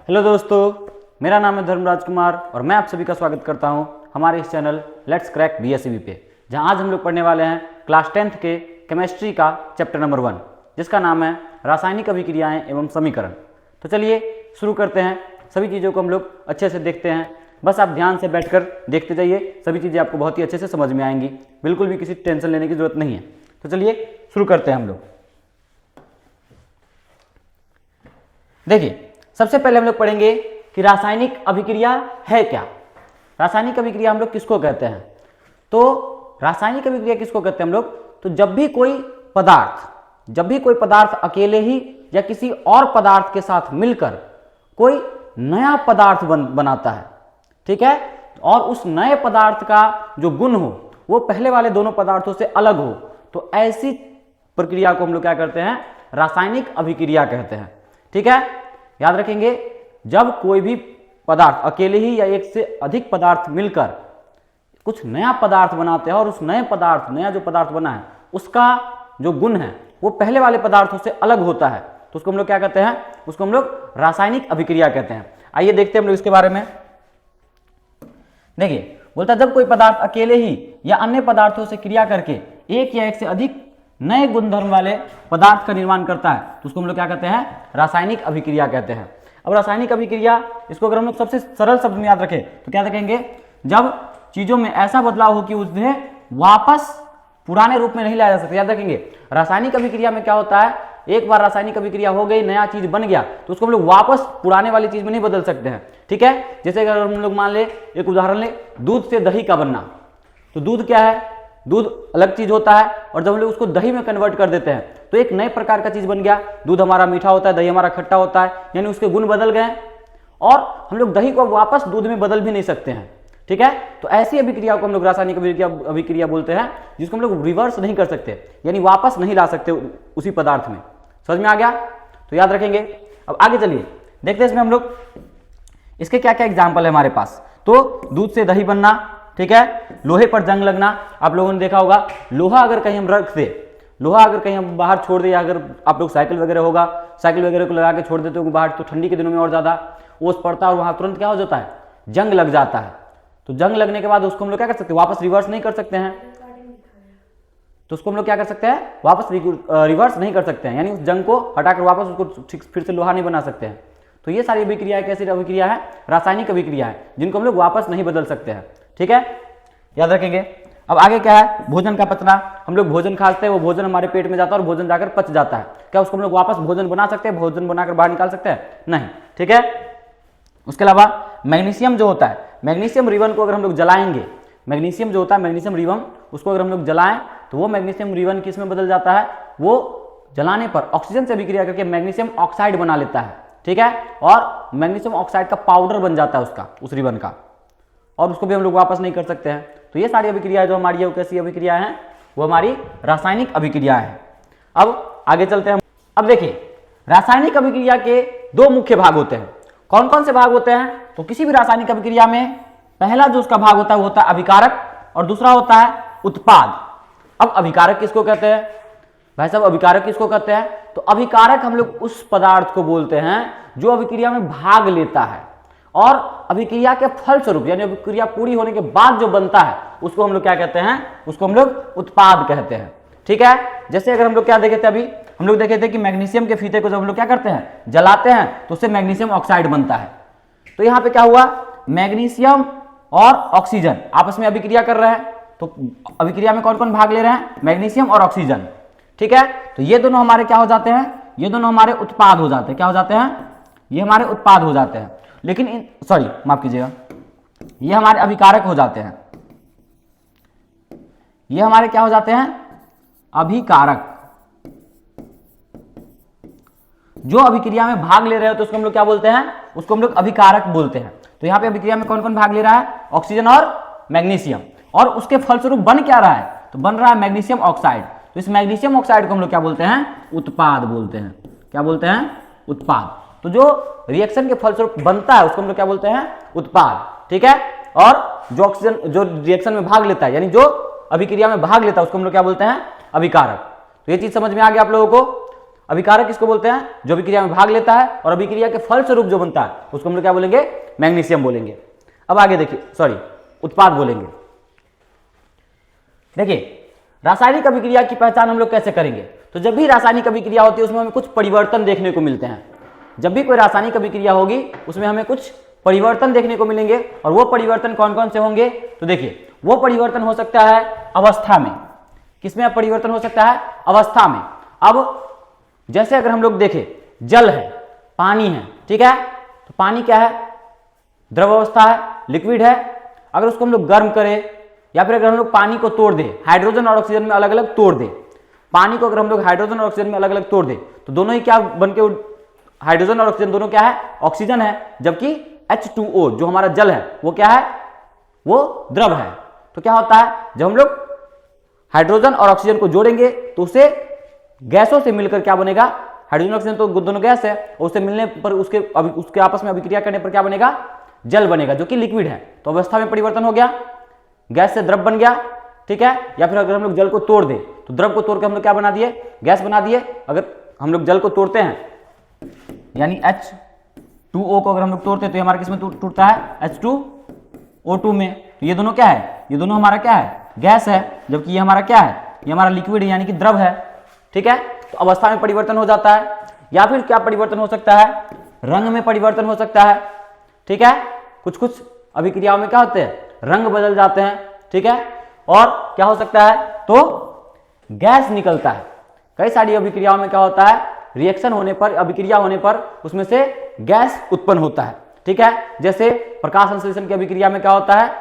Hello दोस्तों, मेरा नाम है धर्मराज कुमार और मैं आप सभी का स्वागत करता हूं हमारे इस चैनल लेट्स क्रैक बीएसईबी पे, जहां आज हम लोग पढ़ने वाले हैं क्लास 10th के केमिस्ट्री का चैप्टर नंबर 1, जिसका नाम है रासायनिक अभिक्रियाएं एवं समीकरण। तो चलिए शुरू करते हैं। सभी चीज़ों को हम लोग अच्छे से देखते हैं। बस आप ध्यान से बैठकर देखते जाइए, सभी चीज़ें आपको बहुत ही अच्छे से समझ में आएंगी। बिल्कुल भी किसी टेंशन लेने की जरूरत नहीं है। तो चलिए शुरू करते हैं हम लोग। देखिए, सबसे पहले हम लोग पढ़ेंगे कि रासायनिक अभिक्रिया है क्या। रासायनिक अभिक्रिया हम लोग किसको कहते हैं? तो रासायनिक अभिक्रिया किसको कहते हैं हम लोग? तो जब भी कोई पदार्थ अकेले ही या किसी और पदार्थ के साथ मिलकर कोई नया पदार्थ बनाता है, ठीक है, और उस नए पदार्थ का जो गुण हो वो पहले वाले दोनों पदार्थों से अलग हो, तो ऐसी प्रक्रिया को हम लोग क्या करते हैं? रासायनिक अभिक्रिया कहते हैं। ठीक है, याद रखेंगे, जब कोई भी पदार्थ अकेले ही या एक से अधिक पदार्थ मिलकर कुछ नया पदार्थ बनाते हैं और उस नया जो पदार्थ बना है उसका जो गुण है वो पहले वाले पदार्थों से अलग होता है, तो उसको हम लोग क्या कहते हैं? उसको हम लोग रासायनिक अभिक्रिया कहते हैं। आइए देखते हैं हम लोग इसके बारे में। देखिए, बोलता है जब कोई पदार्थ अकेले ही या अन्य पदार्थों से क्रिया करके एक या एक से अधिक नए गुणधर्म वाले पदार्थ का निर्माण करता है, तो उसको हम लोग क्या कहते हैं? रासायनिक अभिक्रिया कहते हैं। अब रासायनिक अभिक्रिया, इसको अगर हम लोग सबसे सरल शब्द में याद रखें तो क्या रखेंगे? जब चीजों में ऐसा बदलाव हो कि उन्हें वापस पुराने रूप में नहीं लाया जा सकता। याद रखेंगे, रासायनिक अभिक्रिया में क्या होता है, एक बार रासायनिक अभिक्रिया हो गई, नया चीज बन गया, तो उसको हम लोग वापस पुराने वाली चीज में नहीं बदल सकते हैं। ठीक है, जैसे अगर हम लोग मान ले, एक उदाहरण ले, दूध से दही का बनना। तो दूध क्या है? दूध अलग चीज होता है, और जब हम लोग उसको दही में कन्वर्ट कर देते हैं तो एक नए प्रकार का चीज बन गया। दूध हमारा मीठा होता है, दही हमारा खट्टा होता है, यानी उसके गुण बदल गए, और हम लोग दही को वापस दूध में बदल भी नहीं सकते हैं। ठीक है, तो ऐसी अभिक्रिया को हम लोग रासायनिक अभिक्रिया बोलते हैं, जिसको हम लोग रिवर्स नहीं कर सकते, यानी वापस नहीं ला सकते उसी पदार्थ में। समझ में आ गया? तो याद रखेंगे। अब आगे चलिए देखते हैं इसमें हम लोग इसके क्या क्या एग्जाम्पल है हमारे पास। तो दूध से दही बनना, ठीक है, लोहे पर जंग लगना। आप लोगों ने देखा होगा, लोहा अगर कहीं हम रख दे, लोहा अगर कहीं हम बाहर छोड़ दे, या अगर आप लोग साइकिल वगैरह को लगा के छोड़ देते हो बाहर, तो ठंडी के दिनों में और ज्यादा ओस पड़ता है और वहां तुरंत क्या हो जाता है? जंग लग जाता है। तो जंग लगने के बाद उसको हम लोग क्या कर सकते हैं? वापस रिवर्स नहीं कर सकते हैं। तो उसको हम लोग क्या कर सकते हैं? वापस रिवर्स नहीं कर सकते हैं, यानी उस जंग को हटाकर वापस उसको फिर से लोहा नहीं बना सकते हैं। तो ये सारी अभिक्रिया कैसी अभिक्रिया है? रासायनिक अभिक्रिया है, जिनको हम लोग वापस नहीं बदल सकते हैं। ठीक है, याद रखेंगे। अब आगे क्या है? भोजन का पचना। हम लोग भोजन खाते हैं, वो भोजन हमारे पेट में जाता है और भोजन जाकर पच जाता है। क्या उसको हम लोग वापस भोजन बना सकते हैं? भोजन बनाकर बाहर निकाल सकते हैं? नहीं। ठीक है, उसके अलावा मैग्नीशियम जो होता है, मैग्नीशियम रिबन को अगर हम लोग जलाएंगे, मैग्नीशियम जो होता है, मैग्नीशियम रिबन, उसको अगर हम लोग जलाएं तो वो मैग्नीशियम रिबन किस में बदल जाता है? वो जलाने पर ऑक्सीजन से अभिक्रिया करके मैग्नीशियम ऑक्साइड बना लेता है। ठीक है, और मैग्नीशियम ऑक्साइड का पाउडर बन जाता है उस रिबन का, और उसको भी हम लोग वापस नहीं कर सकते हैं। तो ये सारी अभिक्रिया जो हमारी है वो कैसी अभिक्रिया है? वो हमारी रासायनिक अभिक्रिया है। अब आगे चलते हैं। अब देखिए, रासायनिक अभिक्रिया के दो मुख्य भाग होते हैं। कौन कौन से भाग होते हैं? तो किसी भी रासायनिक अभिक्रिया में पहला जो उसका भाग होता है वो होता है अभिकारक, और दूसरा होता है उत्पाद। अब अभिकारक किसको कहते हैं? भाई साहब, अभिकारक किसको कहते हैं? तो अभिकारक हम लोग उस पदार्थ को बोलते हैं जो अभिक्रिया में भाग लेता है, और अभिक्रिया के फलस्वरूप, यानी अभिक्रिया पूरी होने के बाद जो बनता है उसको हम लोग क्या कहते हैं? उसको हम लोग उत्पाद कहते हैं। ठीक है, जैसे अगर हम लोग क्या देखे थे, अभी हम लोग देखे थे कि मैग्नीशियम के फीते को जब हम लोग क्या करते हैं? जलाते हैं, तो उससे मैग्नीशियम ऑक्साइड बनता है। तो यहाँ पे क्या हुआ? मैग्नीशियम और ऑक्सीजन आपस में अभिक्रिया कर रहे हैं। तो अभिक्रिया में कौन कौन भाग ले रहे हैं? मैग्नीशियम और ऑक्सीजन। ठीक है, तो ये दोनों हमारे क्या हो जाते हैं? ये दोनों हमारे उत्पाद हो जाते हैं। क्या हो जाते हैं? ये हमारे उत्पाद हो जाते हैं। लेकिन सॉरी, माफ कीजिएगा, ये हमारे अभिकारक हो जाते हैं। ये हमारे क्या हो जाते हैं? अभिकारक। जो अभिक्रिया में भाग ले रहे हो तो उसको हम लोग क्या बोलते हैं? उसको हम लोग अभिकारक बोलते हैं। तो यहाँ पे अभिक्रिया में कौन कौन भाग ले रहा है? ऑक्सीजन और मैग्नीशियम, और उसके फलस्वरूप बन क्या रहा है? तो बन रहा है मैग्नीशियम ऑक्साइड। तो इस मैग्नीशियम ऑक्साइड को हम लोग क्या बोलते हैं? उत्पाद बोलते हैं। क्या बोलते हैं? उत्पाद। तो जो रिएक्शन के फलस्वरूप बनता है उसको हम लोग क्या बोलते हैं? उत्पाद। ठीक है, और जो ऑक्सीजन जो रिएक्शन में भाग लेता है, यानी जो अभिक्रिया में भाग लेता है, उसको हम लोग क्या बोलते हैं? अभिकारक। तो ये चीज समझ में आ गया आप लोगों को। अभिकारक किसको बोलते हैं? जो अभिक्रिया में भाग लेता है और अभिक्रिया के फलस्वरूप जो बनता है उसको हम लोग क्या बोलेंगे? मैग्नीशियम बोलेंगे। अब आगे देखिए, सॉरी, उत्पाद बोलेंगे। देखिए, रासायनिक अभिक्रिया की पहचान हम लोग कैसे करेंगे? तो जब भी रासायनिक अभिक्रिया होती है उसमें हमें कुछ परिवर्तन देखने को मिलते हैं। जब भी कोई रासायनिक अभिक्रिया होगी उसमें हमें कुछ परिवर्तन देखने को मिलेंगे, और वो परिवर्तन कौन कौन से होंगे? तो देखिए, वो परिवर्तन हो सकता है अवस्था में। किसमें परिवर्तन हो सकता है? अवस्था में। अब जैसे अगर हम लोग देखें, जल है, पानी है, ठीक है, तो पानी क्या है? द्रव अवस्था है, लिक्विड है। अगर उसको हम लोग गर्म करें या फिर अगर हम लोग पानी को तोड़ दें, हाइड्रोजन और ऑक्सीजन में अलग अलग तोड़ दें, पानी को अगर हम लोग हाइड्रोजन और ऑक्सीजन में अलग अलग तोड़ दें तो दोनों ही क्या बन के, हाइड्रोजन और ऑक्सीजन दोनों क्या है? ऑक्सीजन है। जबकि H2O जो हमारा जल है वो क्या है? वो द्रव है। तो क्या होता है, जब हम लोग हाइड्रोजन और ऑक्सीजन को जोड़ेंगे तो उसे गैसों से मिलकर क्या बनेगा? हाइड्रोजन ऑक्सीजन तो दोनों गैस है, और उससे मिलने पर उसके आपस में अभिक्रिया करने पर क्या बनेगा? जल बनेगा, जो कि लिक्विड है। तो अवस्था में परिवर्तन हो गया, गैस से द्रव बन गया, ठीक है। या फिर अगर हम लोग जल को तोड़ दें तो द्रव को तोड़ के हम लोग क्या बना दिए? गैस बना दिए। अगर हम लोग जल को तोड़ते हैं यानी H2O को अगर हम लोग तोड़ते हैं तो हमारा किस में टूटता है? H2O2 में। तो ये दोनों क्या है? ये दोनों हमारा क्या है? गैस है। जबकि ये हमारा क्या है? ये हमारा लिक्विड है, यानी कि द्रव है, ठीक है। तो अवस्था में परिवर्तन हो जाता है। या फिर क्या परिवर्तन हो सकता है? रंग में परिवर्तन हो सकता है, ठीक है। कुछ कुछ अभिक्रियाओं में क्या होते हैं? रंग बदल जाते हैं, ठीक है। और क्या हो सकता है? तो गैस निकलता है। कई सारी अभिक्रियाओं में क्या होता है? रिएक्शन होने पर, अभिक्रिया होने पर उसमें से गैस उत्पन्न होता है, ठीक है। जैसे प्रकाश संश्लेषण की अभिक्रिया में क्या होता है?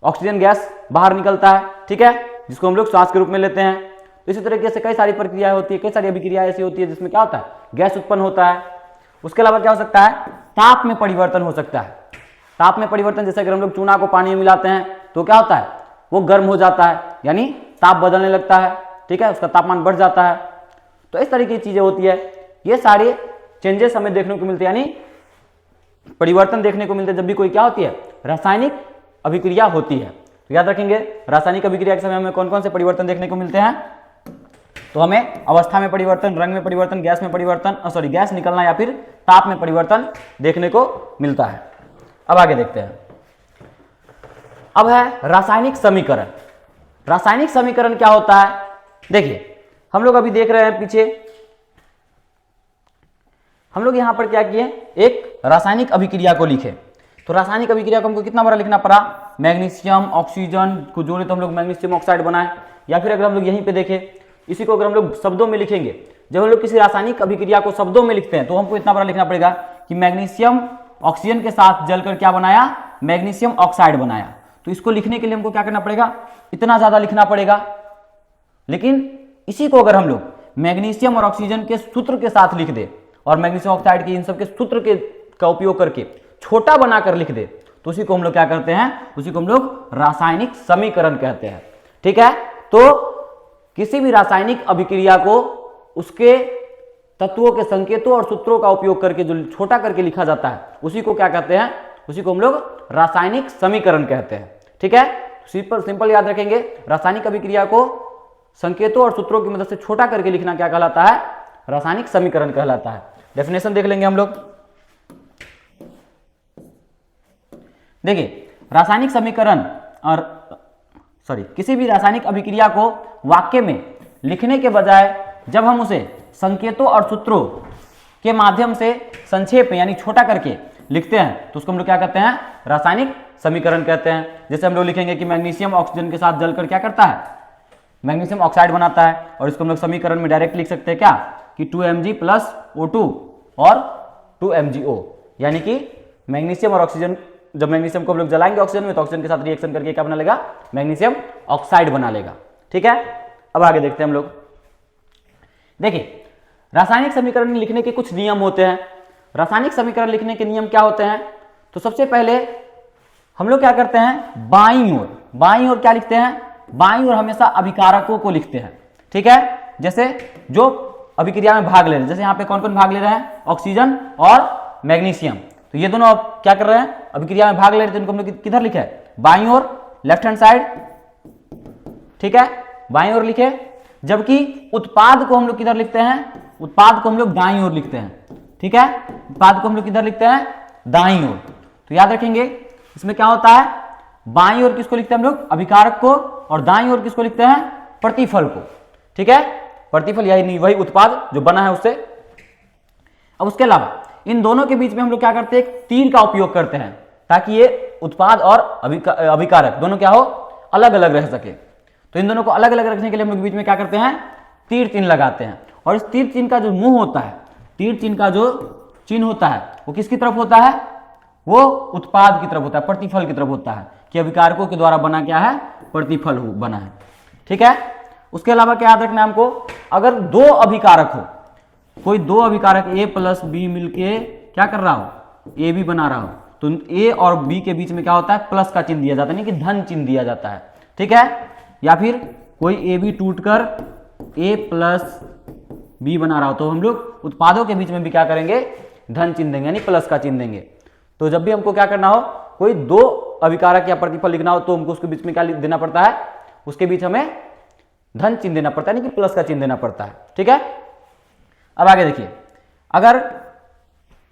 ऑक्सीजन गैस बाहर निकलता है, ठीक है, जिसको हम लोग श्वास के रूप में लेते हैं। तो इसी तरीके से कई सारी प्रक्रियाएं होती है, कई सारी अभिक्रियाएं ऐसी होती है जिसमें क्या होता है? गैस उत्पन्न होता है। उसके अलावा क्या हो सकता है? ताप में परिवर्तन हो सकता है। ताप में परिवर्तन, जैसे अगर हम लोग चूना को पानी में मिलाते हैं तो क्या होता है? वो गर्म हो जाता है, यानी ताप बदलने लगता है, ठीक है, उसका तापमान बढ़ जाता है। तो इस तरीके की चीजें होती है। ये सारे चेंजेस हमें देखने को मिलते हैं, यानी परिवर्तन देखने को मिलते हैं जब भी कोई क्या होती है? रासायनिक अभिक्रिया होती है। तो याद रखेंगे, रासायनिक अभिक्रिया के समय हमें कौन कौन से परिवर्तन देखने को मिलते हैं? तो हमें अवस्था में परिवर्तन, रंग में परिवर्तन, गैस में परिवर्तन, सॉरी गैस निकलना या फिर ताप में परिवर्तन देखने को मिलता है। अब आगे देखते हैं। अब है रासायनिक समीकरण। रासायनिक समीकरण क्या होता है? देखिए, हम लोग अभी देख रहे हैं पीछे, हम लोग यहां पर क्या किए? एक रासायनिक अभिक्रिया को लिखे। तो रासायनिक अभिक्रिया को हमको कितना बड़ा लिखना पड़ा? मैग्नीशियम ऑक्सीजन को जोड़े तो हम लोग मैग्नीशियम ऑक्साइड बनाए। या फिर अगर हम लोग यहीं पे देखें, इसी को अगर हम लोग शब्दों में लिखेंगे, जब हम लोग किसी रासायनिक अभिक्रिया को शब्दों में लिखते हैं तो हमको इतना बड़ा लिखना पड़ेगा कि मैग्नीशियम ऑक्सीजन के साथ जलकर क्या बनाया? मैग्नीशियम ऑक्साइड बनाया। तो इसको लिखने के लिए हमको क्या करना पड़ेगा? इतना ज्यादा लिखना पड़ेगा। लेकिन इसी को अगर हम लोग मैग्नीशियम और ऑक्सीजन के सूत्र के साथ लिख दे और मैग्नीशियम ऑक्साइड के इन सब के सूत्र का उपयोग करके छोटा बनाकर लिख दे तो उसी को हम लोग क्या करते हैं? उसी को हम लोग रासायनिक समीकरण कहते हैं, ठीक है। तो किसी भी रासायनिक अभिक्रिया को उसके तत्वों के संकेतों और सूत्रों का उपयोग करके जो छोटा करके लिखा जाता है उसी को क्या कहते हैं? उसी को हम लोग रासायनिक समीकरण कहते हैं, ठीक है। सिंपल याद रखेंगे, रासायनिक अभिक्रिया को संकेतों और सूत्रों की मदद से छोटा करके लिखना क्या कहलाता है? रासायनिक समीकरण कहलाता है। डेफिनेशन देख लेंगे हम लोग। देखिए, रासायनिक समीकरण और किसी भी रासायनिक अभिक्रिया को वाक्य में लिखने के बजाय जब हम उसे संकेतों और सूत्रों के माध्यम से संक्षेप में यानी छोटा करके लिखते हैं तो उसको हम लोग क्या कहते हैं? रासायनिक समीकरण कहते हैं। जैसे हम लोग लिखेंगे कि मैग्नीशियम ऑक्सीजन के साथ जलकर क्या करता है? मैग्नीशियम ऑक्साइड बनाता है। और इसको हम लोग समीकरण में डायरेक्ट लिख सकते हैं क्या? कि 2Mg + O2 और 2MgO, यानी कि मैग्नीशियम और ऑक्सीजन, जब मैग्नीशियम को हम लोग जलाएंगे ऑक्सीजन में तो ऑक्सीजन के साथ रिएक्शन करके क्या बना लेगा? मैग्नीशियम ऑक्साइड बना लेगा, ठीक है। अब आगे देखते हैं हम लोग। देखिए, रासायनिक समीकरण लिखने के कुछ नियम होते हैं। रासायनिक समीकरण लिखने के नियम क्या होते हैं? तो सबसे पहले हम लोग क्या करते हैं? बाईं ओर क्या लिखते हैं? बाईं ओर हमेशा अभिकारकों को लिखते हैं, ठीक है। जैसे जो अभिक्रिया में भाग ले रहे हैं, जैसे यहाँ पे कौन कौन भाग ले रहे हैं? ऑक्सीजन और मैग्नीशियम। तो ये दोनों अब क्या कर रहे हैं? अभिक्रिया में भाग ले रहे हैं। तो इनको हम लोग किधर लिखे? बाईं ओर, लेफ्ट हैंड साइड, ठीक है, बाईं ओर लिखे। जबकि उत्पाद को हम लोग किधर लिखते हैं, उत्पाद को हम लोग दाईं ओर लिखते हैं। ठीक है, उत्पाद को हम लोग किधर लिखते हैं, दाईं ओर। तो याद रखेंगे इसमें क्या होता है, बाईं ओर किसको लिखते हैं हम लोग, अभिकारक को, और दाईं ओर किसको लिखते हैं, प्रतिफल को। ठीक है, प्रतिफल यही वही उत्पाद जो बना है उससे। अब उसके अलावा इन दोनों के बीच में हम लोग क्या करते हैं, एक तीर का उपयोग करते हैं ताकि ये उत्पाद और अभिकारक दोनों क्या हो, अलग अलग रह सके। तो इन दोनों को अलग अलग रखने के लिए हम लोग बीच में क्या करते हैं, तीर चिन्ह लगाते हैं। और इस तीर चिन्ह का जो मुंह होता है, तीर चिन्ह का जो चिन्ह होता है वो किसकी तरफ होता है, वो उत्पाद की तरफ होता है, प्रतिफल की तरफ होता है कि अभिकारकों के द्वारा बना क्या है, प्रतिफल बना है। ठीक है, उसके अलावा क्या याद रखना है हमको, अगर दो अभिकारक हो, कोई दो अभिकारक ए प्लस बी मिलके क्या कर रहा हो, ए बी बना रहा हो, तो ए और बी के बीच में क्या होता है, प्लस का चिन्ह दिया जाता है, नहीं कि धन चिन्ह दिया जाता है। ठीक है, या फिर कोई ए बी टूटकर ए प्लस बी बना रहा हो तो हम लोग उत्पादों के बीच में भी क्या करेंगे, धन चिन्ह देंगे, यानी प्लस का चिन्ह देंगे। तो जब भी हमको क्या करना हो, कोई दो अभिकारक या प्रतिफल लिखना हो तो हमको उसके बीच में क्या देना पड़ता है, उसके बीच हमें धन चिन्ह देना पड़ता है, नहीं कि प्लस का चिन्ह देना पड़ता है। ठीक है, अब आगे देखिए, अगर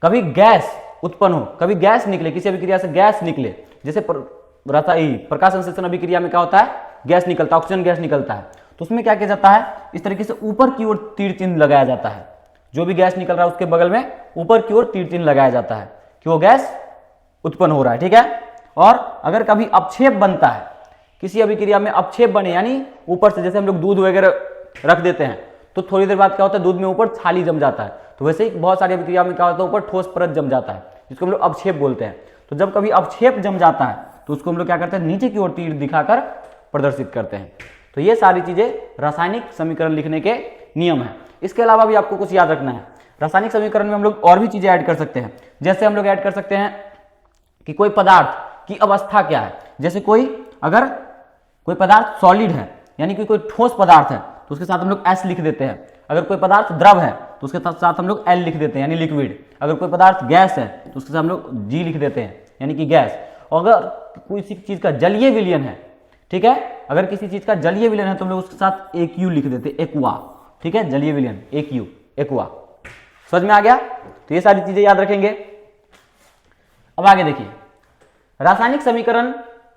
कभी गैस उत्पन्न हो, कभी गैस निकले, किसी अभिक्रिया से गैस निकले, जैसे प्रकाश संश्लेषण अभिक्रिया में क्या होता है, गैस निकलता है, ऑक्सीजन गैस निकलता है, तो उसमें क्या किया जाता है, इस तरीके से ऊपर की ओर तीर चिन्ह लगाया जाता है। जो भी गैस निकल रहा है उसके बगल में ऊपर की ओर तीर चिन्ह लगाया जाता है कि वो गैस उत्पन्न हो रहा है। ठीक है, और अगर कभी अपक्षेप बनता है, किसी अभिक्रिया में अपक्षेप बने, यानी ऊपर से जैसे हम लोग दूध वगैरह रख देते हैं तो थोड़ी देर बाद क्या होता है, दूध में ऊपर छाली जम जाता है, तो वैसे ही बहुत सारी अभिक्रिया में क्या होता है, ऊपर ठोस परत जम जाता है, जिसको हम लोग अपक्षेप बोलते हैं। तो जब कभी अपक्षेप जम जाता है तो उसको हम लोग क्या करते हैं, नीचे की ओर तीर दिखाकर प्रदर्शित करते हैं। तो ये सारी चीजें रासायनिक समीकरण लिखने के नियम है। इसके अलावा भी आपको कुछ याद रखना है, रासायनिक समीकरण में हम लोग और भी चीजें ऐड कर सकते हैं। जैसे हम लोग ऐड कर सकते हैं कि कोई पदार्थ की अवस्था क्या है, जैसे अगर कोई पदार्थ सॉलिड है, यानी कि कोई ठोस पदार्थ है तो उसके साथ हम लोग एस लिख देते हैं। अगर कोई पदार्थ द्रव है तो उसके साथ हम लोग एल लिख देते हैं, यानी लिक्विड। अगर कोई पदार्थ गैस है तो उसके साथ हम लोग जी लिख देते हैं, यानी कि गैस। और अगर किसी चीज का जलीय विलयन है, ठीक है, अगर किसी चीज का जलीय विलयन है तो हम लोग उसके साथ एक यू लिख देते, एक्वा। ठीक है, जलीय विलयन एक यू, एक्वा। समझ में आ गया? तो ये सारी चीजें याद रखेंगे। अब आगे देखिए, रासायनिक समीकरण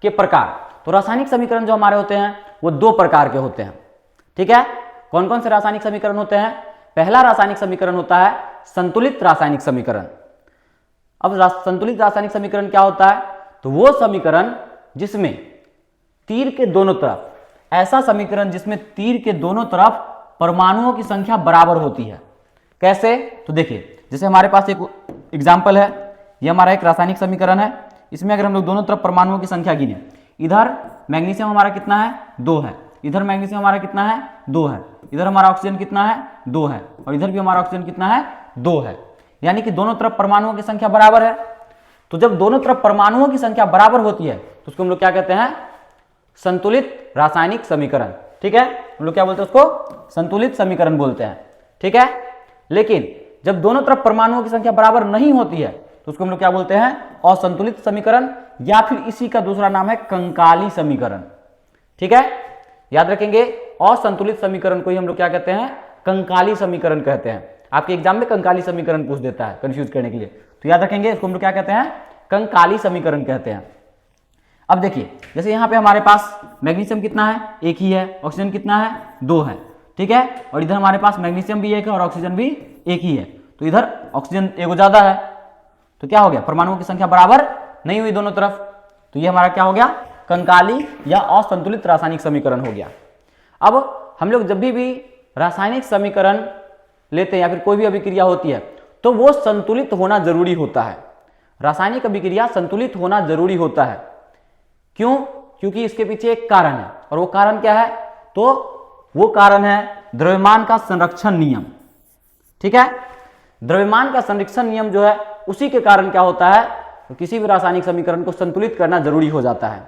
के प्रकार। तो रासायनिक समीकरण जो हमारे होते हैं वो दो प्रकार के होते हैं। ठीक है, कौन कौन से रासायनिक समीकरण होते हैं? पहला रासायनिक समीकरण होता है संतुलित रासायनिक समीकरण। अब संतुलित रासायनिक समीकरण क्या होता है? तो वो समीकरण जिसमें तीर के दोनों तरफ, ऐसा समीकरण जिसमें तीर के दोनों तरफ परमाणुओं की संख्या बराबर होती है। कैसे? तो देखिए, जैसे हमारे पास एक एग्जाम्पल है, ये हमारा एक रासायनिक समीकरण है। इसमें अगर हम लोग दोनों तरफ परमाणुओं की संख्या गिने, इधर मैग्नीशियम हमारा कितना है? 2 है। इधर मैग्नीशियम हमारा कितना है? 2 है। इधर हमारा ऑक्सीजन कितना है? 2 है। और इधर भी हमारा ऑक्सीजन कितना है? 2 है। यानी कि दोनों तरफ परमाणुओं की संख्या बराबर है। तो जब दोनों तरफ परमाणुओं की संख्या बराबर होती है तो उसको हम लोग क्या कहते हैं? संतुलित रासायनिक समीकरण। ठीक है, हम लोग क्या बोलते हैं उसको? संतुलित समीकरण बोलते हैं। ठीक है, लेकिन जब दोनों तरफ परमाणुओं की संख्या बराबर नहीं होती है तो उसको हम लोग क्या बोलते हैं? असंतुलित समीकरण, या फिर इसी का दूसरा नाम है कंकाली समीकरण। ठीक है, याद रखेंगे, असंतुलित समीकरण को ही हम लोग क्या कहते हैं? कंकाली समीकरण कहते हैं। आपके एग्जाम में कंकाली समीकरण पूछ देता है कंफ्यूज करने के लिए, तो याद रखेंगे इसको हम लोग क्या कहते हैं? कंकाली समीकरण कहते हैं। अब देखिए, जैसे यहाँ पे हमारे पास मैग्नीशियम कितना है? 1 ही है। ऑक्सीजन कितना है? 2 है। ठीक है, और इधर हमारे पास मैग्नीशियम भी 1 है और ऑक्सीजन भी 1 ही है। तो इधर ऑक्सीजन 1 ज्यादा है, तो क्या हो गया? परमाणुओं की संख्या बराबर नहीं हुई दोनों तरफ, तो ये हमारा क्या हो गया? कंकाली या असंतुलित रासायनिक समीकरण हो गया। अब हम लोग जब भी रासायनिक समीकरण लेते हैं या फिर कोई भी अभिक्रिया होती है तो वो संतुलित होना जरूरी होता है। रासायनिक अभिक्रिया संतुलित होना जरूरी होता है। क्यों? क्योंकि इसके पीछे एक कारण है, और वो कारण क्या है? तो वो कारण है द्रव्यमान का संरक्षण नियम। ठीक है, द्रव्यमान का संरक्षण नियम जो है उसी के कारण क्या होता है? तो किसी भी रासायनिक समीकरण को संतुलित करना जरूरी हो जाता है।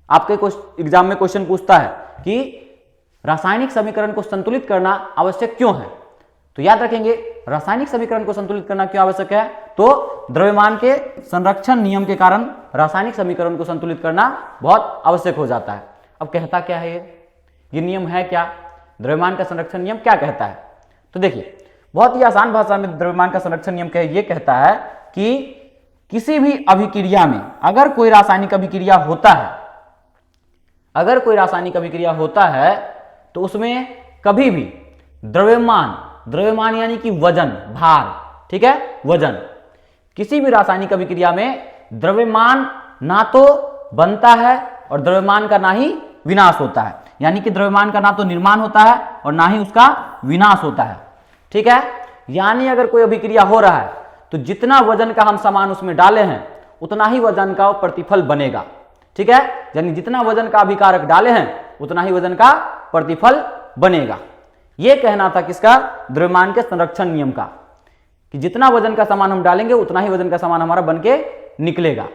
आपके एग्जाम में क्वेश्चन पूछता है कि रासायनिक समीकरण को संतुलित करना आवश्यक क्यों है? तो याद रखेंगे, रासायनिक समीकरण को संतुलित करना क्यों आवश्यक है? तो द्रव्यमान के संरक्षण नियम के कारण रासायनिक समीकरण को संतुलित करना बहुत आवश्यक हो जाता है। अब कहता क्या है ये नियम है क्या? द्रव्यमान का संरक्षण नियम क्या कहता है? तो देखिए, बहुत ही आसान भाषा में द्रव्यमान का संरक्षण नियम ये कहता है कि किसी भी अभिक्रिया में अगर कोई रासायनिक अभिक्रिया होता है, तो उसमें कभी भी द्रव्यमान यानी कि वजन, भार, ठीक है, वजन, किसी भी रासायनिक अभिक्रिया में द्रव्यमान ना तो बनता है और द्रव्यमान का ना ही विनाश होता है। यानी कि द्रव्यमान का ना तो निर्माण होता है और ना ही उसका विनाश होता है, ठीक है। यानी अगर कोई अभिक्रिया हो रहा है तो जितना वजन का हम सामान उसमें डाले हैं उतना ही वजन का प्रतिफल बनेगा, ठीक है। यानी जितना वजन का अभिकारक डाले हैं उतना ही वजन का प्रतिफल बनेगा। यह कहना था किसका? द्रव्यमान के संरक्षण नियम का, कि जितना वजन का सामान हम डालेंगे उतना ही वजन का सामान हमारा बन के निकलेगा।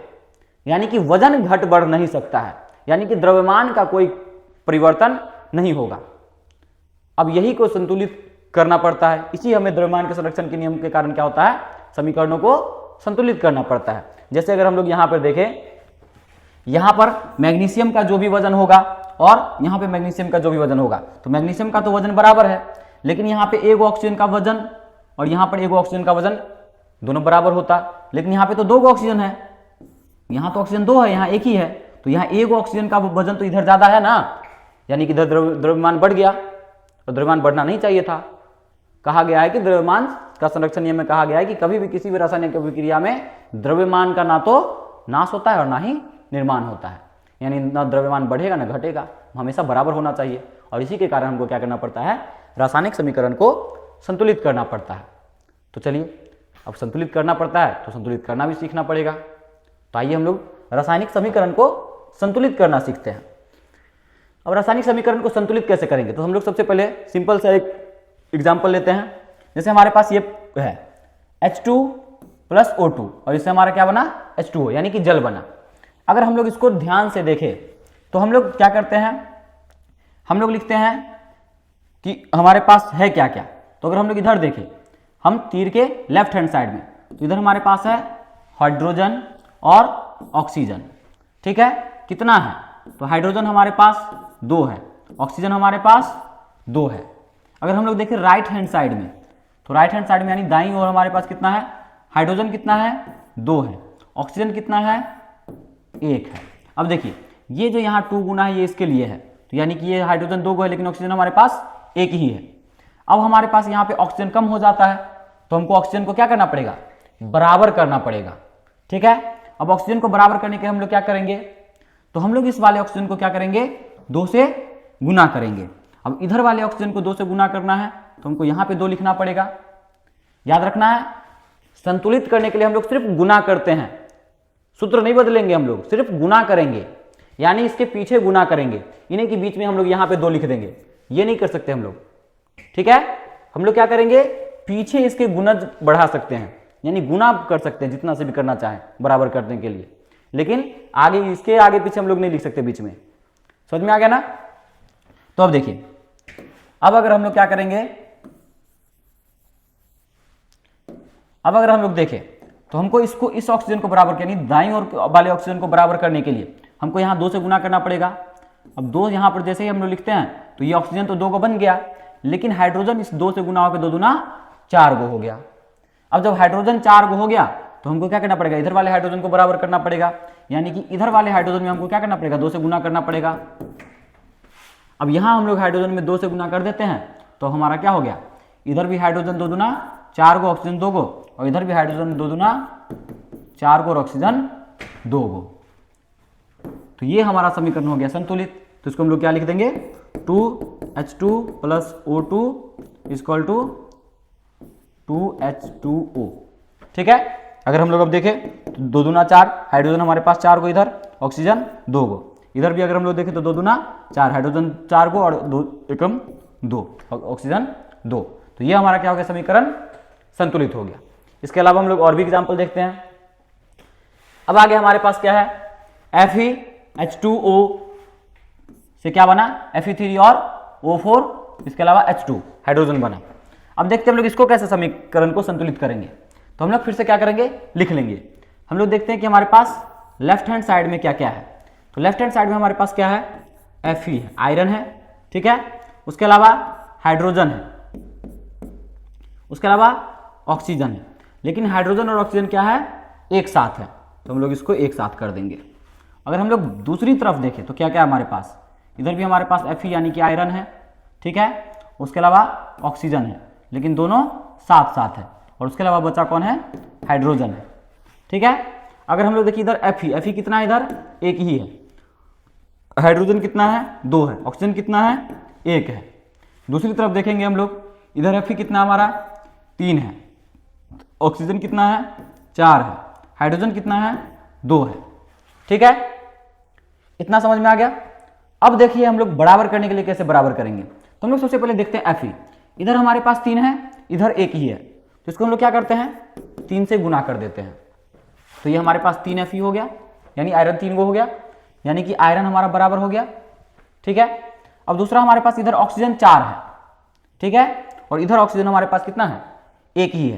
यानी कि वजन घट बढ़ नहीं सकता है, यानी कि द्रव्यमान का कोई परिवर्तन नहीं होगा। अब यही को संतुलित करना पड़ता है, इसी हमें द्रव्यमान के संरक्षण के नियम के कारण क्या होता है, समीकरणों को संतुलित करना पड़ता है। जैसे अगर हम लोग यहां पर देखें, यहां पर मैग्नीशियम का जो भी वजन होगा और यहां पे मैग्नीशियम का जो भी वजन होगा, तो मैग्नीशियम का तो वजन बराबर है, लेकिन यहां पे एक ऑक्सीजन का वजन और यहां पर एक ऑक्सीजन का वजन दोनों बराबर होता, लेकिन यहां पे तो दो ऑक्सीजन है, यहां तो ऑक्सीजन दो है, यहां एक ही है, तो यहां एक ऑक्सीजन का वजन तो इधर ज्यादा है ना, यानी कि इधर द्रव्यमान बढ़ गया, और द्रव्यमान बढ़ना नहीं चाहिए था। कहा गया है कि द्रव्यमान का संरक्षण नियम में कहा गया है कि कभी भी किसी भी रासायनिक अभिक्रिया में द्रव्यमान का ना तो नाश होता है और ना ही निर्माण होता है, यानी ना द्रव्यमान बढ़ेगा ना घटेगा, हमेशा बराबर होना चाहिए। और इसी के कारण हमको क्या करना पड़ता है, रासायनिक समीकरण को संतुलित करना पड़ता है। तो चलिए, अब संतुलित करना पड़ता है तो संतुलित करना भी सीखना पड़ेगा। तो आइए हम लोग रासायनिक समीकरण को संतुलित करना सीखते हैं। अब रासायनिक समीकरण को संतुलित कैसे करेंगे, तो हम लोग सबसे पहले सिंपल सा एक एग्जाम्पल लेते हैं। जैसे हमारे पास ये है H2 + O2 और इससे हमारा क्या बना, H2O, यानी कि जल बना। अगर हम लोग इसको ध्यान से देखें तो हम लोग क्या करते हैं, हम लोग लिखते हैं कि हमारे पास है क्या क्या। तो अगर हम लोग इधर देखें, हम तीर के लेफ्ट हैंड साइड में, तो इधर हमारे पास है हाइड्रोजन और ऑक्सीजन, ठीक है। कितना है, तो हाइड्रोजन हमारे पास 2 है, ऑक्सीजन हमारे पास 2 है। अगर हम लोग देखें राइट हैंड साइड में, तो राइट हैंड साइड में यानी दाईं ओर हमारे पास कितना है, हाइड्रोजन कितना है, 2 है, ऑक्सीजन कितना है, 1 है। अब देखिए, ये जो यहाँ 2 गुना है ये इसके लिए है, तो यानी कि ये हाइड्रोजन 2 है लेकिन ऑक्सीजन हमारे पास 1 ही है। अब हमारे पास यहाँ पे ऑक्सीजन कम हो जाता है, तो हमको ऑक्सीजन को क्या करना पड़ेगा, बराबर करना पड़ेगा, ठीक है। अब ऑक्सीजन को बराबर करने के हम लोग क्या करेंगे, तो हम लोग इस वाले ऑक्सीजन को क्या करेंगे, 2 से गुना करेंगे। अब इधर वाले ऑक्सीजन को 2 से गुना करना है, तो हमको यहाँ पे 2 लिखना पड़ेगा। याद रखना है, संतुलित करने के लिए हम लोग सिर्फ गुना करते हैं, सूत्र नहीं बदलेंगे, हम लोग सिर्फ गुना करेंगे, यानी इसके पीछे गुना करेंगे, इन्हीं के बीच में हम लोग यहाँ पे 2 लिख देंगे, ये नहीं कर सकते हम लोग, ठीक है। हम लोग क्या करेंगे, पीछे इसके गुणज बढ़ा सकते हैं, यानी गुना कर सकते हैं जितना से भी करना चाहें बराबर करने के लिए, लेकिन आगे इसके आगे पीछे हम लोग नहीं लिख सकते बीच में। समझ में आ गया ना। तो अब देखिए, अब अगर हम लोग क्या करेंगे, अब अगर हम लोग देखें तो हमको इसको इस ऑक्सीजन को बराबर करनी, दाईं ओर वाले ऑक्सीजन को बराबर करने के लिए हमको यहाँ 2 से गुना करना पड़ेगा। अब 2 यहाँ पर जैसे ही हम लोग लिखते हैं तो ये ऑक्सीजन तो 2 को बन गया, लेकिन हाइड्रोजन इस 2 से गुना होकर 2 दूना 4 गो हो गया। अब जब हाइड्रोजन 4 गो हो गया तो हमको क्या करना पड़ेगा, इधर वाले हाइड्रोजन को बराबर करना पड़ेगा, यानी कि इधर वाले हाइड्रोजन में हमको क्या करना पड़ेगा, 2 से गुना करना पड़ेगा। अब यहाँ हम लोग हाइड्रोजन में 2 से गुना कर देते हैं, तो हमारा क्या हो गया, इधर भी हाइड्रोजन 2 दूना 4 गो, ऑक्सीजन 2 गो, और इधर भी हाइड्रोजन 2 दूना 4 गो और ऑक्सीजन 2 गो। तो ये हमारा समीकरण हो गया संतुलित। तो इसको हम लोग क्या लिख देंगे, 2H2 + O2 = 2H2O, ठीक है। अगर हम लोग अब देखें तो 2 दूना 4, हाइड्रोजन हमारे पास 4 गो, इधर ऑक्सीजन 2 गो, इधर भी अगर हम लोग देखें तो 2 दूना 4, हाइड्रोजन 4 गो और 2 एकम 2, ऑक्सीजन 2। तो ये हमारा क्या हो गया, समीकरण संतुलित हो गया। इसके अलावा हम लोग और भी एग्जाम्पल देखते हैं। अब आगे हमारे पास क्या है, FeH2O से क्या बना, Fe3 और O4, इसके अलावा H2 हाइड्रोजन बना। अब देखते हैं हम लोग इसको कैसे समीकरण को संतुलित करेंगे। तो हम लोग फिर से क्या करेंगे, लिख लेंगे। हम लोग देखते हैं कि हमारे पास लेफ्ट हैंड साइड में क्या क्या है। तो लेफ्ट हैंड साइड में हमारे पास क्या है, Fe है, आयरन है, ठीक है। उसके अलावा हाइड्रोजन है, उसके अलावा ऑक्सीजन है। लेकिन हाइड्रोजन और ऑक्सीजन क्या है, एक साथ है, तो हम लोग इसको एक साथ कर देंगे। अगर हम लोग दूसरी तरफ देखें तो क्या क्या है हमारे पास, इधर भी हमारे पास Fe यानी कि आयरन है, ठीक है, उसके अलावा ऑक्सीजन है, लेकिन दोनों साथ साथ है, और उसके अलावा बचा कौन है, हाइड्रोजन है, ठीक है। अगर हम लोग देखिए इधर Fe कितना है, इधर एक ही है, हाइड्रोजन कितना है, 2 है, ऑक्सीजन कितना है, 1 है। दूसरी तरफ देखेंगे हम लोग, इधर Fe कितना हमारा 3 है, ऑक्सीजन कितना है 4 है, हाइड्रोजन कितना है 2 है, ठीक है। इतना समझ में आ गया। अब देखिए हम लोग बराबर करने के लिए कैसे बराबर करेंगे, तो हम लोग सबसे पहले देखते हैं Fe, इधर हमारे पास 3 है, इधर 1 ही है, तो इसको हम लोग क्या करते हैं 3 से गुना कर देते हैं, तो ये हमारे पास 3 Fe हो गया, यानी आयरन 3 गो हो गया, यानी कि आयरन हमारा बराबर हो गया, ठीक है। अब दूसरा हमारे पास इधर ऑक्सीजन 4 है, ठीक है, और इधर ऑक्सीजन हमारे पास कितना है, 1 ही है,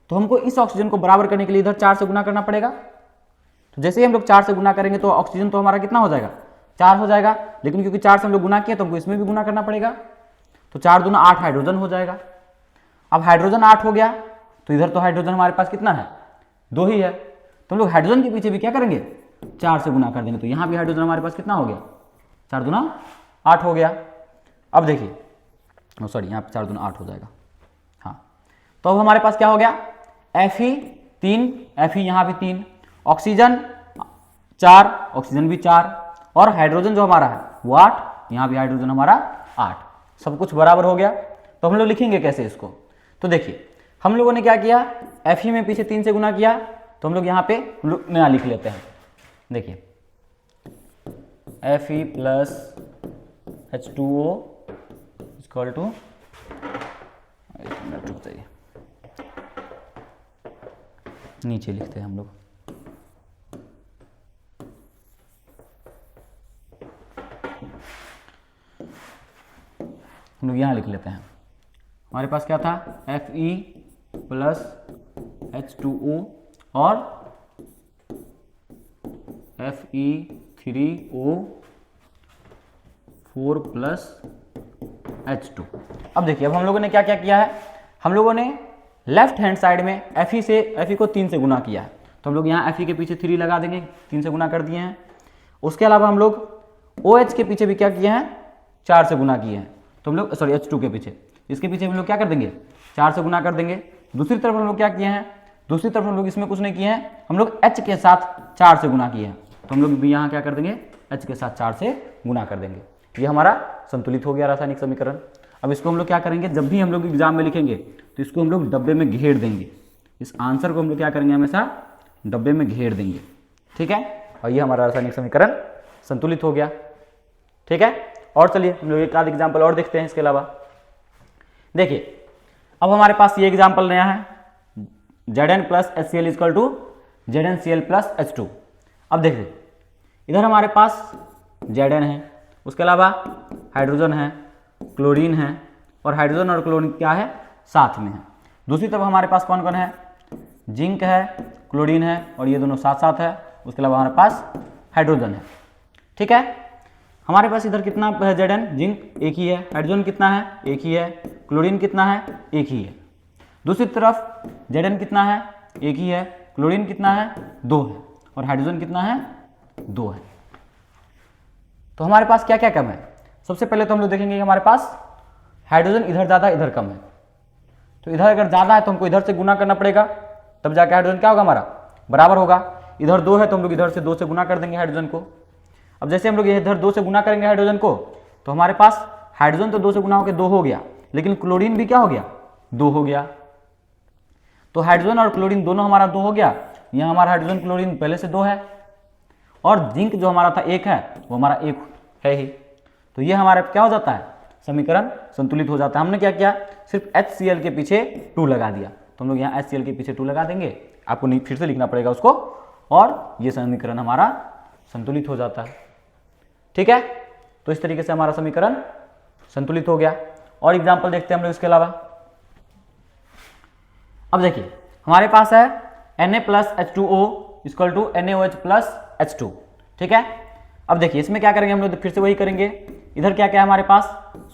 तो हमको इस ऑक्सीजन को बराबर करने के लिए इधर 4 से गुना करना पड़ेगा। तो जैसे ही हम लोग 4 से गुना करेंगे तो ऑक्सीजन तो हमारा कितना हो जाएगा, 4 हो जाएगा, लेकिन क्योंकि 4 से हम लोग गुना किया तो हमको इसमें भी गुना करना पड़ेगा, तो 4 दूना 8 हाइड्रोजन हो जाएगा। अब हाइड्रोजन 8 हो गया, तो इधर तो हाइड्रोजन हमारे पास कितना है, 2 ही है, तो हम लोग हाइड्रोजन के पीछे भी क्या करेंगे 4 से गुना कर देंगे, तो यहाँ भी हाइड्रोजन हमारे पास कितना हो गया, 4 दूना 8 हो गया। अब देखिए सॉरी, यहाँ पे 4 दूना 8 हो जाएगा, हाँ, तो अब हमारे पास क्या हो गया, Fe 3, Fe यहाँ भी 3, ऑक्सीजन 4, ऑक्सीजन भी 4, और हाइड्रोजन जो हमारा है वो 8, यहाँ भी हाइड्रोजन हमारा 8, सब कुछ बराबर हो गया। तो हम लोग लिखेंगे कैसे इसको, तो देखिए हम लोगों ने क्या किया, Fe में पीछे 3 से गुना किया, तो हम लोग यहाँ पे नया लिख लेते हैं, देखिए Fe plus H2O equal to, चाहिए नीचे लिखते हैं हम लोग, यहाँ लिख लेते हैं, हमारे पास क्या था Fe प्लस H2O और Fe3O4 प्लस H2। अब देखिए अब हम लोगों ने क्या क्या किया है, हम लोगों ने लेफ्ट हैंड साइड में Fe को 3 से गुना किया है, तो हम लोग यहाँ Fe के पीछे 3 लगा देंगे, 3 से गुना कर दिए हैं। उसके अलावा हम लोग OH के पीछे भी क्या किए हैं, 4 से गुना किए हैं, तो हम लोग सॉरी H2 के पीछे, इसके पीछे हम लोग क्या कर देंगे 4 से गुना कर देंगे। दूसरी तरफ हम लोग क्या किए हैं, दूसरी तरफ हम लोग इसमें कुछ नहीं किए हैं, हम लोग H के साथ 4 से गुना किए हैं, तो हम लोग भी यहाँ क्या कर देंगे H के साथ 4 से गुना कर देंगे। ये हमारा संतुलित हो गया रासायनिक समीकरण। अब इसको हम लोग क्या करेंगे, जब भी हम लोग एग्जाम में लिखेंगे तो इसको हम लोग डब्बे में घेर देंगे, इस आंसर को हम लोग क्या करेंगे हमेशा डब्बे में घेर देंगे, ठीक है, और ये हमारा रासायनिक समीकरण संतुलित हो गया, ठीक है। और चलिए हम लोग एक आध एग्जाम्पल और देखते हैं इसके अलावा। देखिए अब हमारे पास ये एग्जाम्पल नया है, Zn plus HCl equal to ZnCl plus H2। अब देखिए इधर हमारे पास Zn है, उसके अलावा हाइड्रोजन है, क्लोरीन है, और हाइड्रोजन और क्लोरीन क्या है साथ में है। दूसरी तरफ हमारे पास कौन कौन है, जिंक है, क्लोरीन है, और ये दोनों साथ साथ है, उसके अलावा हमारे पास हाइड्रोजन है, ठीक है। हमारे पास इधर कितना है Zn, जिंक एक ही है, हाइड्रोजन कितना है एक ही है, क्लोरीन कितना है एक ही है। दूसरी तरफ Zn कितना है एक ही है, क्लोरीन कितना है 2 है, और हाइड्रोजन कितना है 2 है। तो हमारे पास क्या क्या कम है, सबसे पहले तो हम लोग देखेंगे कि हमारे पास हाइड्रोजन इधर ज़्यादा इधर कम है, तो इधर अगर ज़्यादा है तो हमको इधर से गुना करना पड़ेगा, तब जाके हाइड्रोजन क्या होगा हमारा बराबर होगा। इधर 2 है तो हम लोग इधर से 2 से गुना कर देंगे हाइड्रोजन को। अब जैसे हम लोग इधर 2 से गुना करेंगे हाइड्रोजन को, तो हमारे पास हाइड्रोजन तो 2 से गुना होकर 2 हो गया, लेकिन क्लोरीन भी क्या हो गया 2 हो गया, तो हाइड्रोजन और क्लोरीन दोनों हमारा 2 हो गया। यहाँ हमारा हाइड्रोजन क्लोरीन पहले से 2 है, और जिंक जो हमारा था 1 है वो हमारा 1 है ही, तो ये हमारा क्या हो जाता है समीकरण संतुलित हो जाता है। हमने क्या किया, सिर्फ HCl के पीछे 2 लगा दिया, तो हम लोग यहाँ HCl के पीछे 2 लगा देंगे, आपको नहीं फिर से लिखना पड़ेगा उसको, और ये समीकरण हमारा संतुलित हो जाता है, ठीक है। तो इस तरीके से हमारा समीकरण संतुलित हो गया। और एग्जाम्पल देखते हैं हम लोग इसके अलावा। अब देखिए हमारे पास है Na plus H2O equal to NaOH plus H2, ठीक है। अब देखिए इसमें क्या करेंगे हम लोग, फिर से वही करेंगे, इधर क्या क्या है हमारे पास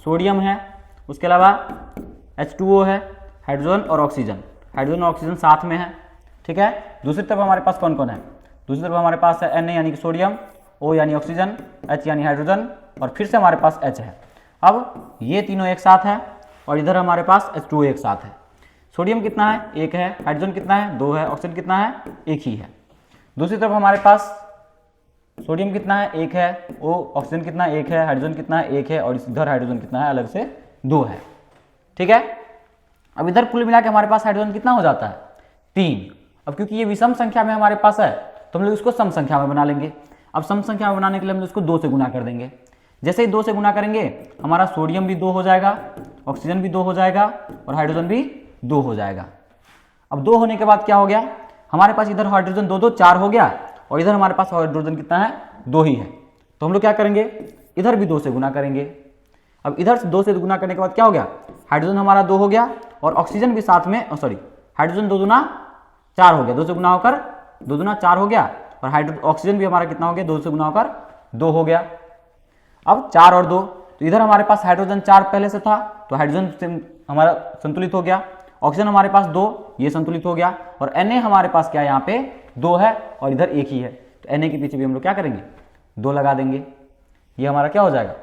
सोडियम है, उसके अलावा H2O है, हाइड्रोजन और ऑक्सीजन, हाइड्रोजन और ऑक्सीजन साथ में है, ठीक है। दूसरी तरफ हमारे पास कौन कौन है, दूसरी तरफ हमारे पास है Na यानी कि सोडियम, O यानी ऑक्सीजन, H यानी हाइड्रोजन और फिर से हमारे पास H है। अब ये तीनों एक साथ है और इधर हमारे पास H2O एक साथ है। सोडियम कितना है, 1 है, हाइड्रोजन कितना है, 2 है, ऑक्सीजन कितना है, 1 ही है। दूसरी तरफ हमारे पास सोडियम कितना है, 1 है, O ऑक्सीजन कितना है, 1 है, हाइड्रोजन कितना है, 1 है और इधर हाइड्रोजन कितना है अलग से 2 है, ठीक है। अब इधर कुल मिला के हमारे पास हाइड्रोजन कितना हो जाता है, 3। अब क्योंकि ये विषम संख्या में हमारे पास है तो हम लोग इसको सम संख्या में बना लेंगे। अब सम संख्या में बनाने के लिए हम लोग इसको 2 से गुना कर देंगे। जैसे ही 2 से गुना करेंगे हमारा सोडियम भी 2 हो जाएगा, ऑक्सीजन भी 2 हो जाएगा और हाइड्रोजन भी 2 हो जाएगा। अब 2 होने के बाद क्या हो गया, हमारे पास इधर हाइड्रोजन 2 2 4 हो गया और इधर हमारे पास हाइड्रोजन कितना है, 2 ही है। तो हम लोग क्या करेंगे, इधर भी 2 से गुना करेंगे। अब इधर से 2 से गुना करने के बाद क्या हो गया, हाइड्रोजन हमारा 2 हो गया और ऑक्सीजन भी साथ में, सॉरी हाइड्रोजन 2 दूना 4 हो गया, 2 से गुना होकर 2 दूना 4 हो गया और ऑक्सीजन भी हमारा कितना हो गया, 2 से गुना होकर 2 हो गया। अब 4 और 2, तो इधर हमारे पास हाइड्रोजन 4 पहले से था तो हाइड्रोजन से हमारा संतुलित हो गया, ऑक्सीजन हमारे पास 2, ये संतुलित हो गया और Na हमारे पास क्या है, यहाँ पे 2 है और इधर 1 ही है। तो Na के पीछे भी हम लोग क्या करेंगे, 2 लगा देंगे। ये हमारा क्या हो जाएगा,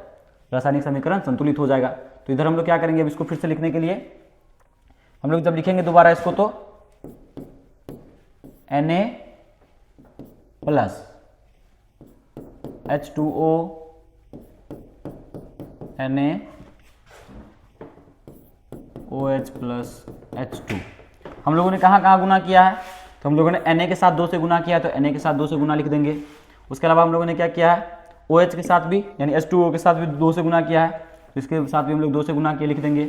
रासायनिक समीकरण संतुलित हो जाएगा। तो इधर हम लोग क्या करेंगे, अब इसको फिर से लिखने के लिए हम लोग जब लिखेंगे दोबारा इसको तो Na plus H2O Na OH plus H2, हम लोगों ने कहाँ कहाँ गुना किया है, तो हम लोगों ने Na के साथ 2 से गुना किया है तो Na के साथ 2 से गुना लिख देंगे। उसके अलावा हम लोगों ने क्या किया है, OH के साथ भी यानी H2O के साथ भी 2 से गुना किया है तो इसके साथ भी हम लोग 2 से गुना किए लिख देंगे।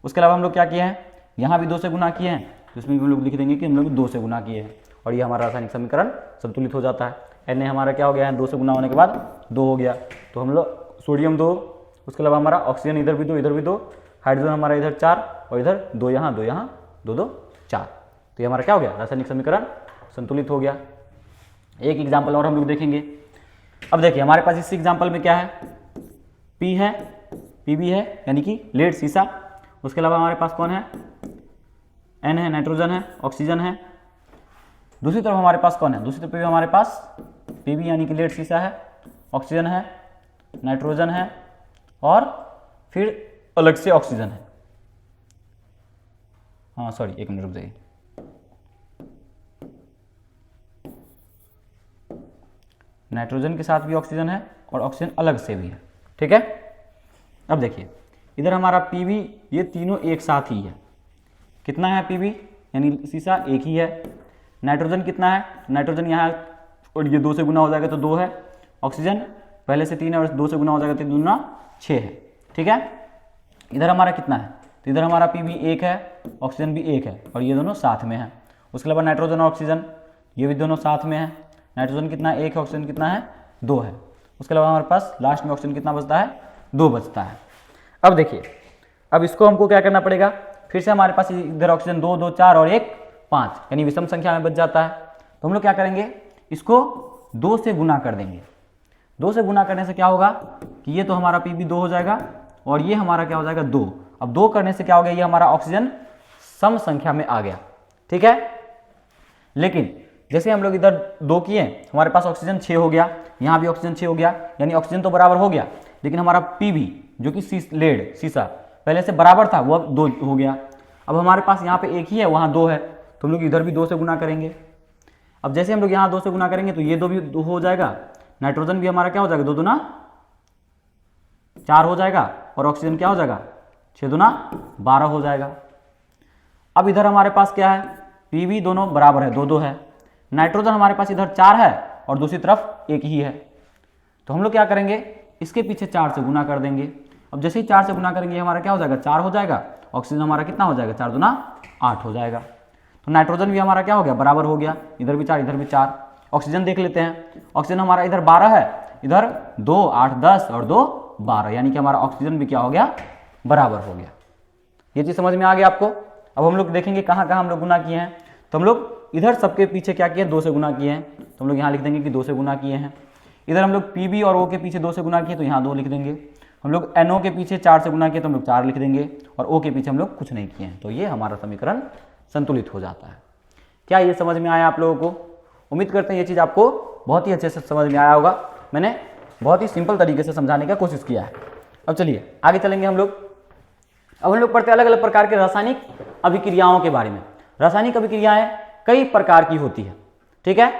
उसके अलावा हम लोग क्या किए हैं, यहाँ भी 2 से गुना किए हैं तो इसमें भी हम लोग लिख देंगे कि हम लोग 2 से गुना किए हैं और ये हमारा रासायनिक समीकरण संतुलित हो जाता है। Na हमारा क्या हो गया है, 2 से गुना होने के बाद 2 हो गया। तो हम लोग सोडियम 2, उसके अलावा हमारा ऑक्सीजन इधर भी 2, इधर भी 2, हाइड्रोजन हमारा इधर 4 और इधर 2 यहाँ 2 यहाँ 2 2 4। तो ये हमारा क्या हो गया, रासायनिक समीकरण संतुलित हो गया। एक एग्जाम्पल और हम लोग देखेंगे। अब देखिए हमारे पास इस एग्जाम्पल में क्या है, P है, Pb है यानी कि लेड सीसा। उसके अलावा हमारे पास कौन है, N है, नाइट्रोजन है, ऑक्सीजन है। दूसरी तरफ हमारे पास कौन है, दूसरी तरफ भी हमारे पास Pb यानी कि लेड सीसा है, ऑक्सीजन है, नाइट्रोजन है और फिर अलग से ऑक्सीजन है। हाँ सॉरी, एक मिनट रुक जाइए। नाइट्रोजन के साथ भी ऑक्सीजन है और ऑक्सीजन अलग से भी है, ठीक है। अब देखिए इधर हमारा Pb, ये तीनों एक साथ ही है। कितना है Pb यानी सीसा, 1 ही है। नाइट्रोजन कितना है, नाइट्रोजन यहाँ और ये 2 से गुना हो जाएगा तो 2 है। ऑक्सीजन पहले से 3 है और 2 से गुना हो जाएगा तो 2 दूना 6 है, ठीक है। इधर हमारा कितना है, तो इधर हमारा Pb 1 है, ऑक्सीजन भी 1 है और ये दोनों साथ में है। उसके अलावा नाइट्रोजन और ऑक्सीजन ये भी दोनों साथ में है। नाइट्रोजन कितना है, 1 है, ऑक्सीजन कितना है, 2 है। उसके अलावा हमारे पास लास्ट में ऑक्सीजन कितना बचता है, 2 बचता है। अब देखिए, अब इसको हमको क्या करना पड़ेगा, फिर से हमारे पास इधर ऑक्सीजन 2 2 4 और 1 5 यानी विषम संख्या में बच जाता है। तो हम लोग क्या करेंगे, इसको 2 से गुना कर देंगे। 2 से गुना करने से क्या होगा कि ये तो हमारा Pb 2 हो जाएगा और ये हमारा क्या हो जाएगा 2। अब 2 करने से क्या हो गया, ये हमारा ऑक्सीजन सम संख्या में आ गया, ठीक है। लेकिन जैसे हम लोग इधर 2 किए, हमारे पास ऑक्सीजन 6 हो गया, यहाँ भी ऑक्सीजन 6 हो गया, यानी ऑक्सीजन तो बराबर हो गया, लेकिन हमारा Pb जो कि लेड सीसा पहले से बराबर था वो अब 2 हो गया। अब हमारे पास यहाँ पे 1 ही है, वहाँ 2 है, तो हम लोग इधर भी 2 से गुना करेंगे। अब जैसे हम लोग यहाँ 2 से गुना करेंगे तो ये 2 भी 2 हो जाएगा, नाइट्रोजन भी हमारा क्या हो जाएगा, 2 दूना 4 हो जाएगा और ऑक्सीजन क्या हो जाएगा, 6 दूना 12 हो जाएगा। अब इधर हमारे पास क्या है, Pb दोनों बराबर है, 2 2 है। नाइट्रोजन हमारे पास इधर 4 है और दूसरी तरफ 1 ही है, तो हम लोग क्या करेंगे, इसके पीछे 4 से गुना कर देंगे। अब जैसे ही 4 से गुना करेंगे हमारा क्या हो जाएगा, 4 हो जाएगा। ऑक्सीजन हमारा कितना हो जाएगा, 4 दूना 8 हो जाएगा। तो नाइट्रोजन भी हमारा क्या हो गया, बराबर हो गया, इधर भी 4 इधर भी 4। ऑक्सीजन देख लेते हैं, ऑक्सीजन हमारा इधर 12 है, इधर 2 8 10 और 2 12, यानी कि हमारा ऑक्सीजन भी क्या हो गया, बराबर हो गया। ये चीज़ समझ में आ गया आपको। अब हम लोग देखेंगे कहाँ कहाँ हम लोग गुना किए हैं। तो हम लोग इधर सबके पीछे क्या किए, 2 से गुना किए हैं, तो हम लोग यहाँ लिख देंगे कि 2 से गुना किए हैं। इधर हम लोग Pb और O के पीछे 2 से गुना किए तो यहाँ 2 लिख देंगे। हम लोग NO के पीछे 4 से गुना किए तो हम लोग 4 लिख देंगे और O के पीछे हम लोग कुछ नहीं किए हैं, तो ये हमारा समीकरण संतुलित हो जाता है। क्या ये समझ में आया आप लोगों को? उम्मीद करते हैं ये चीज़ आपको बहुत ही अच्छे से समझ में आया होगा। मैंने बहुत ही सिंपल तरीके से समझाने का कोशिश किया है। अब चलिए आगे चलेंगे हम लोग। अब हम लोग पढ़ते हैं अलग अलग प्रकार के रासायनिक अभिक्रियाओं के बारे में। रासायनिक अभिक्रियाएं कई प्रकार की होती है, ठीक है,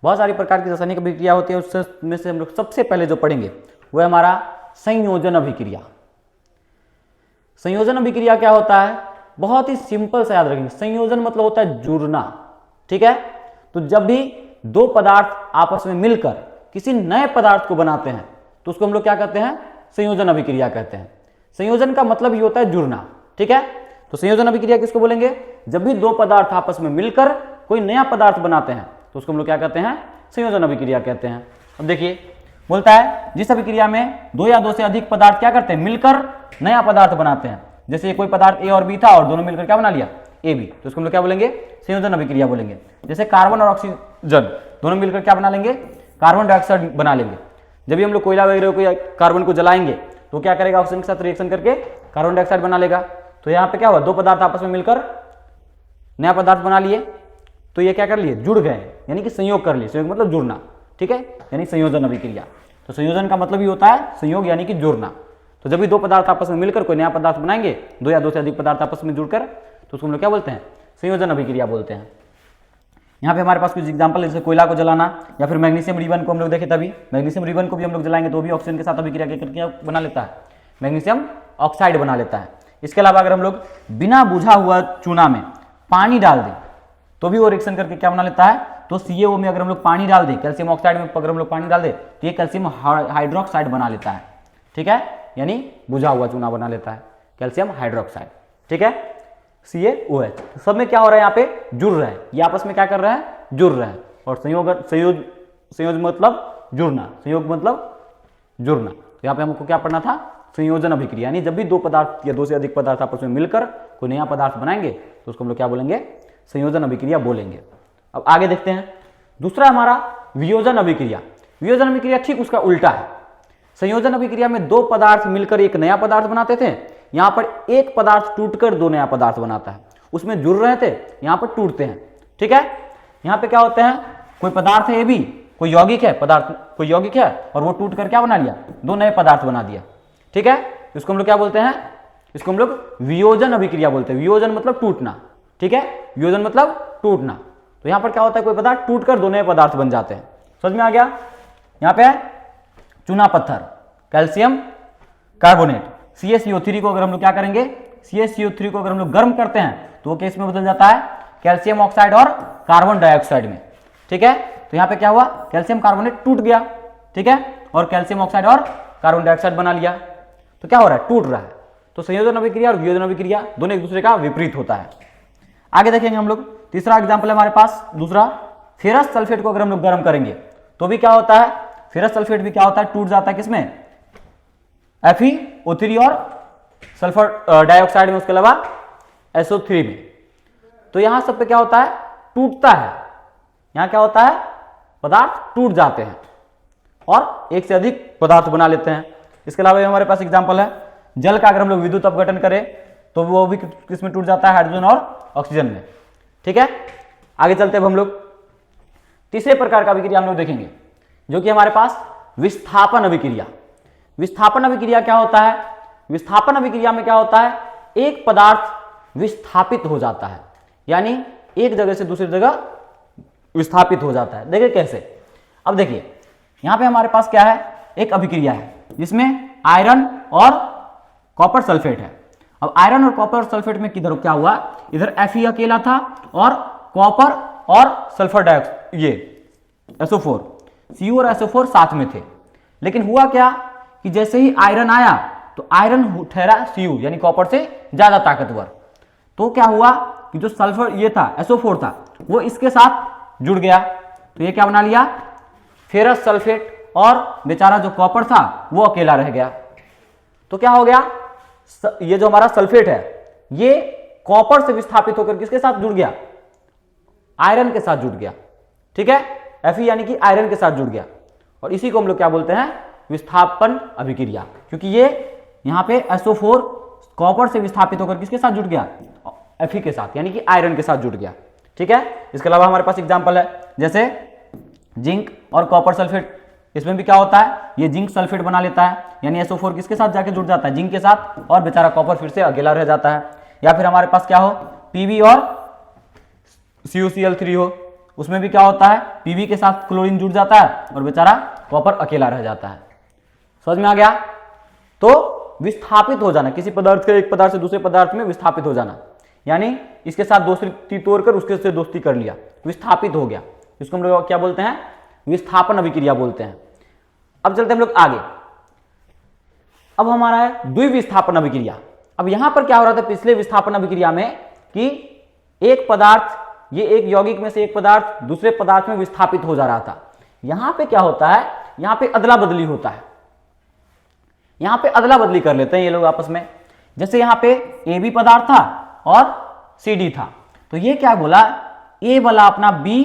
बहुत सारी प्रकार की रासायनिक अभिक्रिया होती है। उसमें से हम लोग सबसे पहले जो पढ़ेंगे वो है हमारा संयोजन अभिक्रिया। संयोजन अभिक्रिया क्या होता है? बहुत ही सिंपल से याद रखेंगे। संयोजन मतलब होता है जुड़ना, ठीक है। तो जब भी दो पदार्थ आपस में मिलकर किसी नए पदार्थ को बनाते हैं तो उसको हम लोग क्या कहते हैं? संयोजन अभिक्रिया कहते हैं। संयोजन का मतलब ही होता है जुड़ना, ठीक है। तो संयोजन अभिक्रिया किसको बोलेंगे? जब भी दो पदार्थ आपस में मिलकर कोई नया पदार्थ बनाते हैं तो उसको हम लोग क्या कहते हैं? संयोजन अभिक्रिया कहते हैं। अब देखिए बोलता है जिस अभिक्रिया में दो या दो से अधिक पदार्थ क्या करते हैं? मिलकर नया पदार्थ बनाते हैं। जैसे कोई पदार्थ A और B था और दोनों मिलकर क्या बना लिया? AB, तो उसको हम लोग क्या बोलेंगे? संयोजन अभिक्रिया बोलेंगे। जैसे कार्बन और ऑक्सीजन दोनों मिलकर क्या बना लेंगे? कार्बन डाइऑक्साइड बना लेंगे। जब भी हम लोग कोयला वगैरह को कार्बन को जलाएंगे तो क्या करेगा? ऑक्सीजन के साथ रिएक्शन करके कार्बन डाइऑक्साइड बना लेगा। तो यहाँ पे क्या हुआ? दो पदार्थ आपस में मिलकर नया पदार्थ बना लिए, तो ये क्या कर लिए? जुड़ गए, यानी कि संयोग कर लिए। संयोग मतलब जुड़ना, ठीक है, यानी संयोजन अभिक्रिया। तो संयोजन का मतलब ही होता है संयोग यानी कि जुड़ना। तो जब भी दो पदार्थ आपस में मिलकर कोई नया पदार्थ बनाएंगे, दो या दो से अधिक पदार्थ आपस में जुड़कर, तो उसको हम लोग क्या बोलते हैं? संयोजन अभिक्रिया बोलते हैं। यहाँ पे हमारे पास कुछ एग्जांपल है, जैसे कोयला को जलाना या फिर मैग्नीशियम रिबन को हम लोग देखे तभी। मैग्नीशियम रिबन को भी हम लोग जलाएंगे तो भी ऑक्सीजन के साथ अभिक्रिया करके बना लेता है, मैग्नीशियम ऑक्साइड बना लेता है। इसके अलावा अगर हम लोग बिना बुझा हुआ चूना में पानी डाल दें तो भी वो रिएक्शन करके क्या बना लेता है? तो CaO में अगर हम लोग पानी डाल दें, कैल्शियम ऑक्साइड में अगर हम लोग पानी डाल दें तो ये कैल्शियम हाइड्रोक्साइड बना लेता है, ठीक है, यानी बुझा हुआ चूना बना लेता है, कैल्शियम हाइड्रोक्साइड, ठीक है, CaOH। तो सब में क्या हो रहा है? यहाँ पे जुड़ रहा है, ये आपस में क्या कर रहा है? जुड़ रहा है। और संयोग मतलब जुड़ना, संयोग मतलब जुड़ना। तो यहाँ पे हमको क्या पढ़ना था? संयोजन अभिक्रिया, यानी जब भी दो पदार्थ या दो से अधिक पदार्थ आपस में मिलकर कोई नया पदार्थ बनाएंगे तो उसको हम लोग क्या बोलेंगे? संयोजन अभिक्रिया बोलेंगे। अब आगे देखते हैं, दूसरा हमारा वियोजन अभिक्रिया। वियोजन अभिक्रिया ठीक उसका उल्टा है। संयोजन अभिक्रिया में दो पदार्थ मिलकर एक नया पदार्थ बनाते थे, यहाँ पर एक पदार्थ टूटकर दो नया पदार्थ बनाता है। उसमें जुड़ रहे थे, यहाँ पर टूटते हैं, ठीक है। यहाँ पे क्या होते हैं? कोई पदार्थ है AB, कोई यौगिक है पदार्थ, कोई यौगिक है और वो टूट कर क्या बना लिया? दो नए पदार्थ बना दिया, ठीक है। इसको हम लोग क्या बोलते हैं? इसको हम लोग वियोजन अभिक्रिया बोलते हैं। वियोजन मतलब टूटना, ठीक है, वियोजन मतलब टूटना। तो यहाँ पर क्या होता है? कोई पदार्थ टूटकर दो नए पदार्थ बन जाते हैं। समझ में आ गया? यहाँ पे चूना पत्थर, कैल्शियम कार्बोनेट, CaCO3 को अगर हम लोग क्या करेंगे? CaCO3 को अगर हम लोग गर्म करते हैं तो वो केस में बदल जाता है कैल्शियम ऑक्साइड और कार्बन डाइऑक्साइड में, ठीक है। तो यहाँ पे क्या हुआ? कैल्शियम कार्बोनेट टूट गया, ठीक है, और कैल्शियम ऑक्साइड और कार्बन डाइऑक्साइड बना लिया। तो क्या हो रहा है? टूट रहा है। तो संयोजन अभिक्रिया और वियोजन अभिक्रिया दोनों एक दूसरे का विपरीत होता है। आगे देखेंगे हम लोग, तीसरा एग्जाम्पल है हमारे पास दूसरा, फेरस सल्फेट को अगर हम लोग गर्म करेंगे तो भी क्या होता है? फेरस सल्फेट भी क्या होता है? टूट जाता है किसमें? FeO3 और सल्फर डाइऑक्साइड में, उसके अलावा SO3 में। तो यहां सब पे क्या होता है? टूटता है। यहां क्या होता है? पदार्थ टूट जाते हैं और एक से अधिक पदार्थ बना लेते हैं। इसके अलावा हमारे पास एग्जाम्पल है जल का, अगर हम लोग विद्युत अपघटन करें तो वो भी किसमें टूट जाता है? हाइड्रोजन और ऑक्सीजन में, ठीक है। आगे चलते हैं हम लोग, तीसरे प्रकार का अभिक्रिया हम लोग देखेंगे जो कि हमारे पास विस्थापन अभिक्रिया। विस्थापन अभिक्रिया क्या होता है? विस्थापन अभिक्रिया में क्या होता है? एक पदार्थ विस्थापित हो जाता है, यानी एक जगह से दूसरी जगह विस्थापित हो जाता है। देखिए कैसे? अब देखिए यहां पे हमारे पास क्या है? एक अभिक्रिया है जिसमें आयरन और कॉपर सल्फेट है। अब आयरन और कॉपर सल्फेट में किधर क्या हुआ? इधर Fe अकेला था और कॉपर और सल्फर डाइऑक्साइड, ये SO4, Cu और SO4 साथ में थे। लेकिन हुआ क्या कि जैसे ही आयरन आया तो आयरन ठहरा Cu यानी कॉपर से ज्यादा ताकतवर। तो क्या हुआ कि जो सल्फर ये था, SO4 था, वो इसके साथ जुड़ गया। तो ये क्या बना लिया? फेरस सल्फेट, और बेचारा जो कॉपर था वो अकेला रह गया। तो क्या हो गया? ये जो हमारा सल्फेट है ये कॉपर से विस्थापित होकर किसके साथ जुड़ गया? आयरन के साथ जुड़ गया, ठीक है। Fe यानी कि आयरन के साथ जुड़ गया, और इसी को हम लोग क्या बोलते हैं? विस्थापन अभिक्रिया, क्योंकि ये यहाँ पे SO4 कॉपर से विस्थापित होकर किसके साथ जुड़ गया, Fe के साथ, यानी कि आयरन के साथ जुड़ गया। ठीक है, इसके अलावा हमारे पास एग्जाम्पल है जैसे जिंक और कॉपर सल्फेट, इसमें भी क्या होता है, ये जिंक सल्फेट बना लेता है, यानी SO4 किसके साथ जाके जुड़ जाता है, जिंक के साथ, और बेचारा कॉपर फिर से अकेला रह जाता है। या फिर हमारे पास क्या हो, Pb और CuCl3 हो, उसमें भी क्या होता है, Pb के साथ क्लोरीन जुड़ जाता है और बेचारा कॉपर अकेला रह जाता है। समझ में आ गया। तो विस्थापित हो जाना, किसी पदार्थ के एक पदार्थ से दूसरे पदार्थ में विस्थापित हो जाना, यानी इसके साथ दोस्ती तोड़कर उसके से दोस्ती कर लिया, विस्थापित हो गया, इसको हम लोग क्या बोलते हैं, विस्थापन अभिक्रिया बोलते हैं। अब चलते हैं हम लोग आगे। अब हमारा है द्विविस्थापन अभिक्रिया। अब यहां पर क्या हो रहा था पिछले विस्थापन अभिक्रिया में कि एक पदार्थ, ये एक यौगिक में से एक पदार्थ दूसरे पदार्थ में विस्थापित हो जा रहा था। यहां पे क्या होता है, यहां पे अदला बदली होता है, यहां पे अदला बदली कर लेते हैं ये लोग आपस में। जैसे यहां पे AB पदार्थ था और CD था, तो ये क्या बोला, A वाला अपना B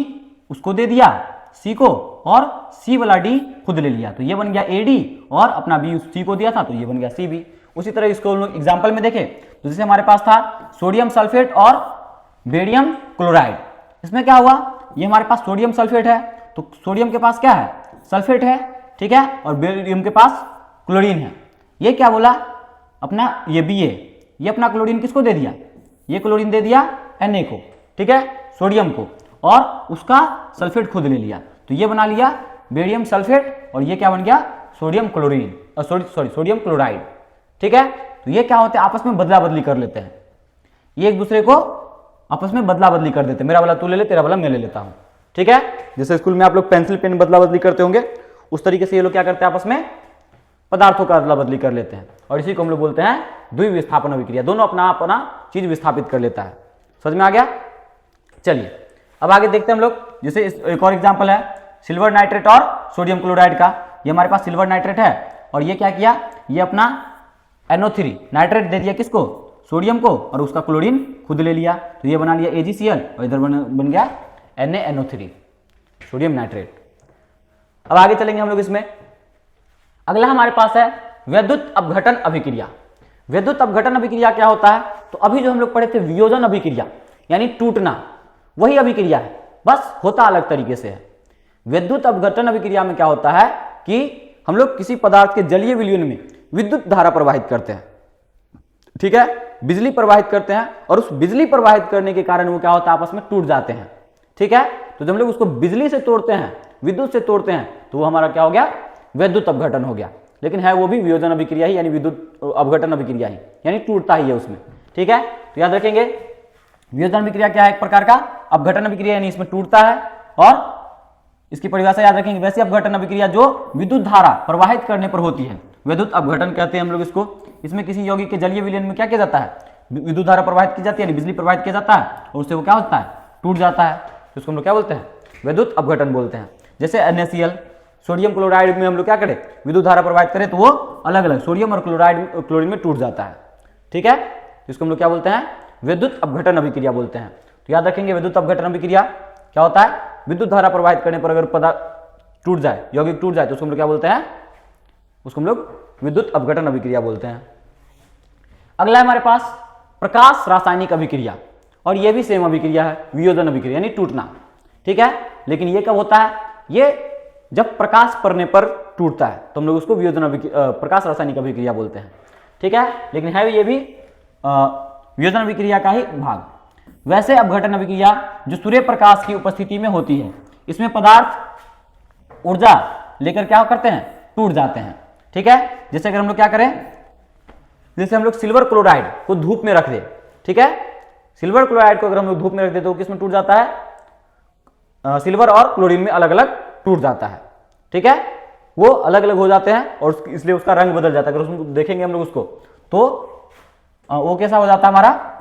उसको दे दिया C को, और C वाला D खुद ले लिया, तो ये बन गया AD, और अपना B C को दिया था तो ये बन गया CB। उसी तरह इसको हम लोग एग्जाम्पल में देखें तो जैसे हमारे पास था सोडियम सल्फेट और बेरियम क्लोराइड, इसमें क्या हुआ, ये हमारे पास सोडियम सल्फेट है, तो सोडियम के पास क्या है, सल्फेट है, ठीक है, और बेरियम के पास क्लोरीन है। ये क्या बोला, अपना ये Ba, ये अपना क्लोरीन किसको दे दिया, ये क्लोरीन दे दिया Na को, ठीक है, सोडियम को, और उसका सल्फेट खुद ले लिया, तो ये बना लिया बेरियम सल्फेट, और ये क्या बन गया, सोडियम क्लोरीन, सोडियम क्लोराइड। ठीक है, तो ये क्या होते हैं, आपस में बदला बदली कर लेते हैं, ये एक दूसरे को आपस में बदला बदली कर देते हैं, मेरा वाला तू ले ले, तेरा वाला मैं ले लेता हूं। ठीक है, जैसे स्कूल में आप लोग पेंसिल पेन बदला बदली करते होंगे, उस तरीके से ये लोग क्या करते हैं, आपस में पदार्थों का अदला बदली कर लेते हैं, और इसी को हम लोग बोलते हैं द्विविस्थापन अभिक्रिया। दोनों अपना अपना चीज विस्थापित कर लेता है। समझ में आ गया। चलिए अब आगे देखते हैं हम लोग, जैसे एक और एग्जाम्पल है सिल्वर नाइट्रेट और सोडियम क्लोराइड का। ये हमारे पास सिल्वर नाइट्रेट है, और ये क्या किया, ये अपना NO3 नाइट्रेट दे दिया किसको, सोडियम को, और उसका क्लोरीन खुद ले लिया, तो ये बना लिया AgCl, और इधर बन गया NaNO3 सोडियम नाइट्रेट। अब आगे चलेंगे हम लोग इसमें। अगला हमारे पास है विद्युत अपघटन अभिक्रिया। विद्युत अपघटन अभिक्रिया क्या होता है, तो अभी जो हम लोग पढ़े थे वियोजन अभिक्रिया यानी टूटना, वही अभिक्रिया है, बस होता अलग तरीके से है। विद्युत अपघटन अभिक्रिया में क्या होता है कि हम लोग किसी पदार्थ के जलीय विलयन में विद्युत धारा प्रवाहित करते हैं, ठीक है, बिजली प्रवाहित करते हैं, और उस बिजली प्रवाहित करने के कारण वो क्या होता है, आपस में टूट जाते हैं। ठीक है, तो जब हम लोग उसको बिजली से तोड़ते हैं, विद्युत से तोड़ते हैं, तो वो हमारा क्या हो गया, विद्युत अपघटन हो गया। लेकिन है वो भी वियोजन अभिक्रिया ही, यानी विद्युत अपघटन अभिक्रिया ही, यानी टूटता ही है उसमें। ठीक है, तो याद रखेंगे वियोजन अभिक्रिया क्या है, एक प्रकार का अपघटन अभिक्रिया, यानी इसमें टूटता है, और इसकी परिभाषा याद रखेंगे, वैसी अपघटन अभिक्रिया जो विद्युत धारा प्रवाहित करने पर होती है, विद्युत अपघटन कहते हैं हम लोग इसको। इसमें किसी यौगिक के जलीय विलयन में क्या किया जाता है, विद्युत धारा प्रवाहित की जाती है, यानी बिजली प्रवाहित किया जाता है, और उससे वो क्या होता है, टूट जाता है, तो उसको हम लोग क्या बोलते हैं, विद्युत अपघटन बोलते हैं। जैसे NaCl, सोडियम क्लोराइड में हम लोग क्या करें, विद्युत धारा प्रवाहित करें, तो वो अलग अलग सोडियम और क्लोरीन में टूट जाता है। ठीक है, इसको हम लोग क्या बोलते हैं, विद्युत अपघटन अभिक्रिया बोलते हैं। तो याद रखेंगे विद्युत अपघटन अभिक्रिया क्या होता है, विद्युत धारा प्रवाहित करने पर अगर पदार्थ टूट जाए, यौगिक टूट जाए, तो उसको हम लोग क्या बोलते हैं, उसको हम लोग विद्युत अपघटन अभिक्रिया बोलते हैं। अगला है हमारे पास प्रकाश रासायनिक अभिक्रिया, और यह भी सेम अभिक्रिया है, वियोजन अभिक्रिया यानी टूटना। ठीक है, लेकिन ये कब होता है, ये जब प्रकाश पड़ने पर टूटता है, तो हम लोग उसको प्रकाश रासायनिक अभिक्रिया बोलते हैं। ठीक है, लेकिन है ये भी वियोजन अभिक्रिया का ही भाग। वैसे अपघटन अभिक्रिया जो सूर्य प्रकाश की उपस्थिति में होती है, इसमें पदार्थ ऊर्जा लेकर क्या करते हैं, टूट जाते हैं। ठीक है, जैसे अगर हम लोग क्या करें, जैसे हम लोग सिल्वर क्लोराइड को धूप में रख दे, ठीक है, सिल्वर क्लोराइड को अगर हम लोग धूप में रख दे तो किसमें टूट जाता है, सिल्वर और क्लोरीन में अलग अलग टूट जाता है। ठीक है, वो अलग अलग हो जाते हैं, और इसलिए उसका रंग बदल जाता है। अगर उसमें देखेंगे हम लोग उसको, तो वो कैसा हो जाता है, हमारा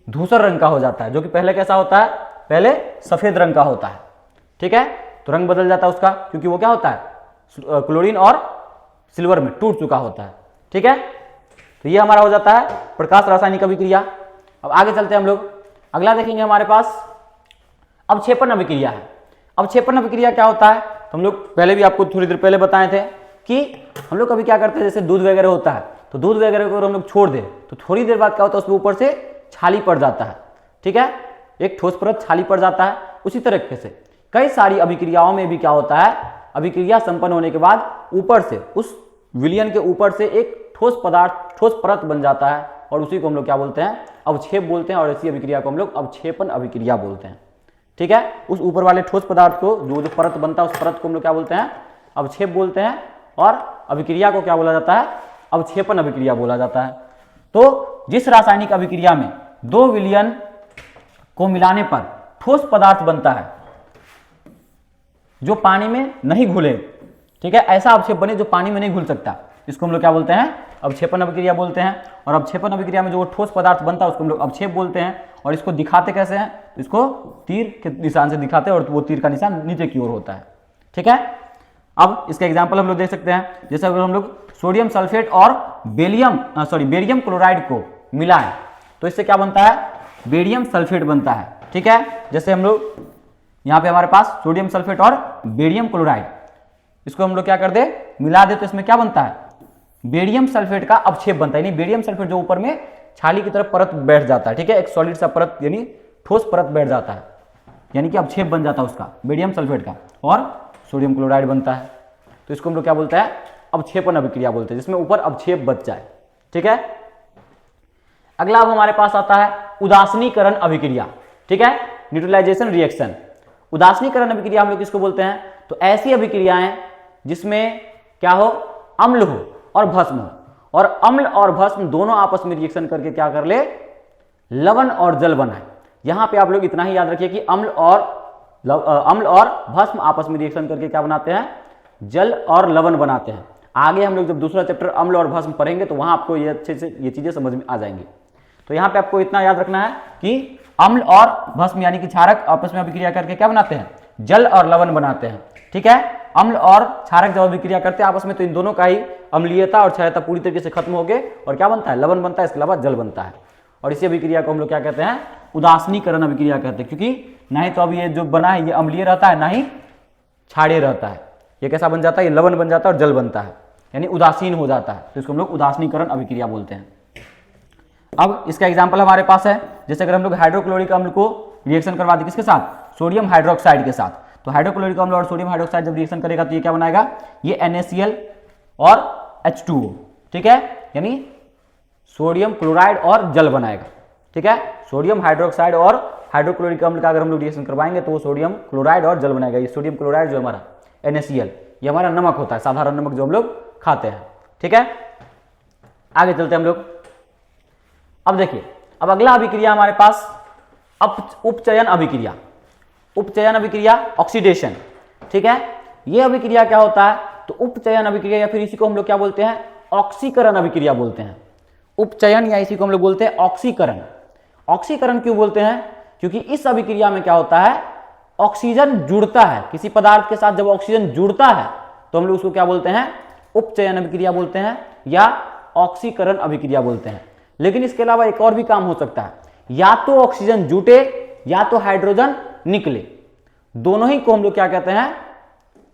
धूसर रंग का हो जाता है, जो कि पहले कैसा होता है, पहले सफेद रंग का होता है। ठीक है, तो रंग बदल जाता है उसका, क्योंकि वो क्या होता है, क्लोरीन और सिल्वर में टूट चुका होता है। ठीक है, तो ये हमारा हो जाता है प्रकाश रासायनिक अभिक्रिया। अब आगे चलते हैं हम लोग, अगला देखेंगे हमारे पास अवक्षेपण अभिक्रिया है। अवक्षेपण अभिक्रिया क्या होता है, तो हम लोग पहले भी आपको थोड़ी देर पहले बताए थे कि हम लोग कभी क्या करते हैं, जैसे दूध वगैरह होता है तो दूध वगैरह को हम लोग छोड़ दें तो थोड़ी देर बाद क्या होता है, उसके ऊपर से छाली पड़ जाता है, ठीक है, एक ठोस परत छाली पड़ जाता है। उसी तरीके से कई सारी अभिक्रियाओं में भी क्या होता है, अभिक्रिया संपन्न होने के बाद ऊपर से उस विलयन के ऊपर से एक ठोस पदार्थ, ठोस परत बन जाता है और उसी को हम लोग क्या बोलते हैं, अवक्षेप बोलते हैं। और इसी अभिक्रिया को हम लोग अवक्षेपन अभिक्रिया बोलते हैं, ठीक है। उस ऊपर वाले ठोस पदार्थ को जो परत बनता है उस परत को हम लोग क्या बोलते हैं, अवक्षेप बोलते हैं। और अभिक्रिया को क्या बोला जाता है, अवक्षेपन अभिक्रिया बोला जाता है। तो जिस रासायनिक अभिक्रिया में दो विलयन को मिलाने पर ठोस पदार्थ बनता है जो पानी में नहीं घुले, ठीक है, ऐसा अवक्षेप बने जो पानी में नहीं घुल सकता, इसको हम लोग क्या बोलते हैं, अवक्षेपन अभिक्रिया बोलते हैं। और अवक्षेपन अभिक्रिया में जो ठोस पदार्थ बनता है उसको हम लोग अवक्षेप बोलते हैं। और इसको दिखाते कैसे हैं, इसको तीर के निशान से दिखाते हैं और वो तीर का निशान नीचे की ओर होता है, ठीक है। अब इसका एग्जाम्पल हम लोग देख सकते हैं, जैसे अगर हम लोग सोडियम सल्फेट और बेरियम क्लोराइड को मिलाएं तो इससे क्या बनता है, बेरियम सल्फेट बनता है, ठीक है। जैसे हम लोग यहाँ पे हमारे पास सोडियम सल्फेट और बेरियम क्लोराइड, इसको हम लोग क्या कर दे, मिला दे तो इसमें क्या बनता है, बेरियम सल्फेट का अवक्षेप बनता है। यानी बेरियम सल्फेट जो ऊपर में छाली की तरफ परत बैठ जाता है, ठीक है, एक सॉलिड सा परत यानी ठोस परत बैठ जाता है, यानी कि अवक्षेप बन जाता है उसका, बेरियम सल्फेट का, और सोडियम क्लोराइड बनता है। तो इसको हम लोग क्या बोलते हैं, अवक्षेपन अभिक्रिया बोलते हैं, जिसमें ऊपर अवक्षेप बच जाए, ठीक है। अगला अब हमारे पास आता है उदासीनीकरण अभिक्रिया, ठीक है, न्यूट्रलाइजेशन रिएक्शन। उदासीनीकरण अभिक्रिया हम लोग किसको बोलते हैं, तो ऐसी अभिक्रियाएं जिसमें क्या हो, अम्ल हो और भस्म हो, और अम्ल और भस्म दोनों आपस में रिएक्शन करके क्या कर ले, लवण और जल बनाए। यहां पे आप लोग इतना ही याद रखिए कि अम्ल और भस्म आपस में रिएक्शन करके क्या बनाते हैं, जल और लवण बनाते हैं। आगे हम लोग जब दूसरा चैप्टर अम्ल और भस्म पढ़ेंगे तो वहां आपको ये अच्छे से ये चीजें समझ में आ जाएंगी। तो यहाँ पे आपको इतना याद रखना है कि अम्ल और भस्म यानी कि क्षारक आपस में अभिक्रिया करके क्या बनाते हैं, जल और लवण बनाते हैं, ठीक है। अम्ल और क्षारक जब अभिक्रिया करते हैं आपस में तो इन दोनों का ही अम्लीयता और क्षारीयता पूरी तरीके से खत्म हो गए और क्या बनता है, लवण बनता है, इसके अलावा जल बनता है। और इसी अभिक्रिया को हम लोग क्या कहते हैं, उदासीनीकरण अभिक्रिया कहते हैं, क्योंकि ना ही तो अभी ये जो बना है ये अम्लीय रहता है, ना ही क्षारीय रहता है। ये कैसा बन जाता है, ये लवण बन जाता है और जल बनता है, यानी उदासीन हो जाता है। तो इसको हम लोग उदासीनीकरण अभिक्रिया बोलते हैं। अब इसका एग्जाम्पल हमारे पास है, जैसे अगर हम लोग हाइड्रोक्लोरिक अम्ल को रिएक्शन करवा दें किसके साथ, सोडियम हाइड्रोक्साइड के साथ, तो हाइड्रोक्लोरिक अम्ल और सोडियम हाइड्रोक्साइड जब रिएक्शन करेगा तो ये क्या बनाएगा, ये NaCl और H2O, ठीक है, यानी सोडियम क्लोराइड और जल बनाएगा, ठीक है। सोडियम हाइड्रोक्साइड और हाइड्रोक्लोरिक अम्ल का अगर हम लोग रिएक्शन करवाएंगे तो वो सोडियम क्लोराइड और जल बनाएगा। ये सोडियम क्लोराइड जो हमारा NaCl ये हमारा नमक होता है, साधारण नमक जो हम लोग खाते हैं, ठीक है। आगे चलते हैं हम लोग। अब देखिए, अब अगला अभिक्रिया हमारे पास उपचयन अभिक्रिया। उपचयन अभिक्रिया, ऑक्सीडेशन, ठीक है। यह अभिक्रिया क्या होता है, तो उपचयन अभिक्रिया या फिर इसी को हम लोग क्या बोलते हैं, ऑक्सीकरण अभिक्रिया बोलते हैं। उपचयन या इसी को हम लोग बोलते हैं ऑक्सीकरण। ऑक्सीकरण क्यों बोलते हैं, क्योंकि इस अभिक्रिया में क्या होता है, ऑक्सीजन जुड़ता है किसी पदार्थ के साथ। जब ऑक्सीजन जुड़ता है तो हम लोग उसको क्या बोलते हैं, उपचयन अभिक्रिया बोलते हैं या ऑक्सीकरण अभिक्रिया बोलते हैं। लेकिन इसके अलावा एक और भी काम हो सकता है, या तो ऑक्सीजन जुटे या तो हाइड्रोजन निकले, दोनों ही को हम लोग क्या कहते हैं,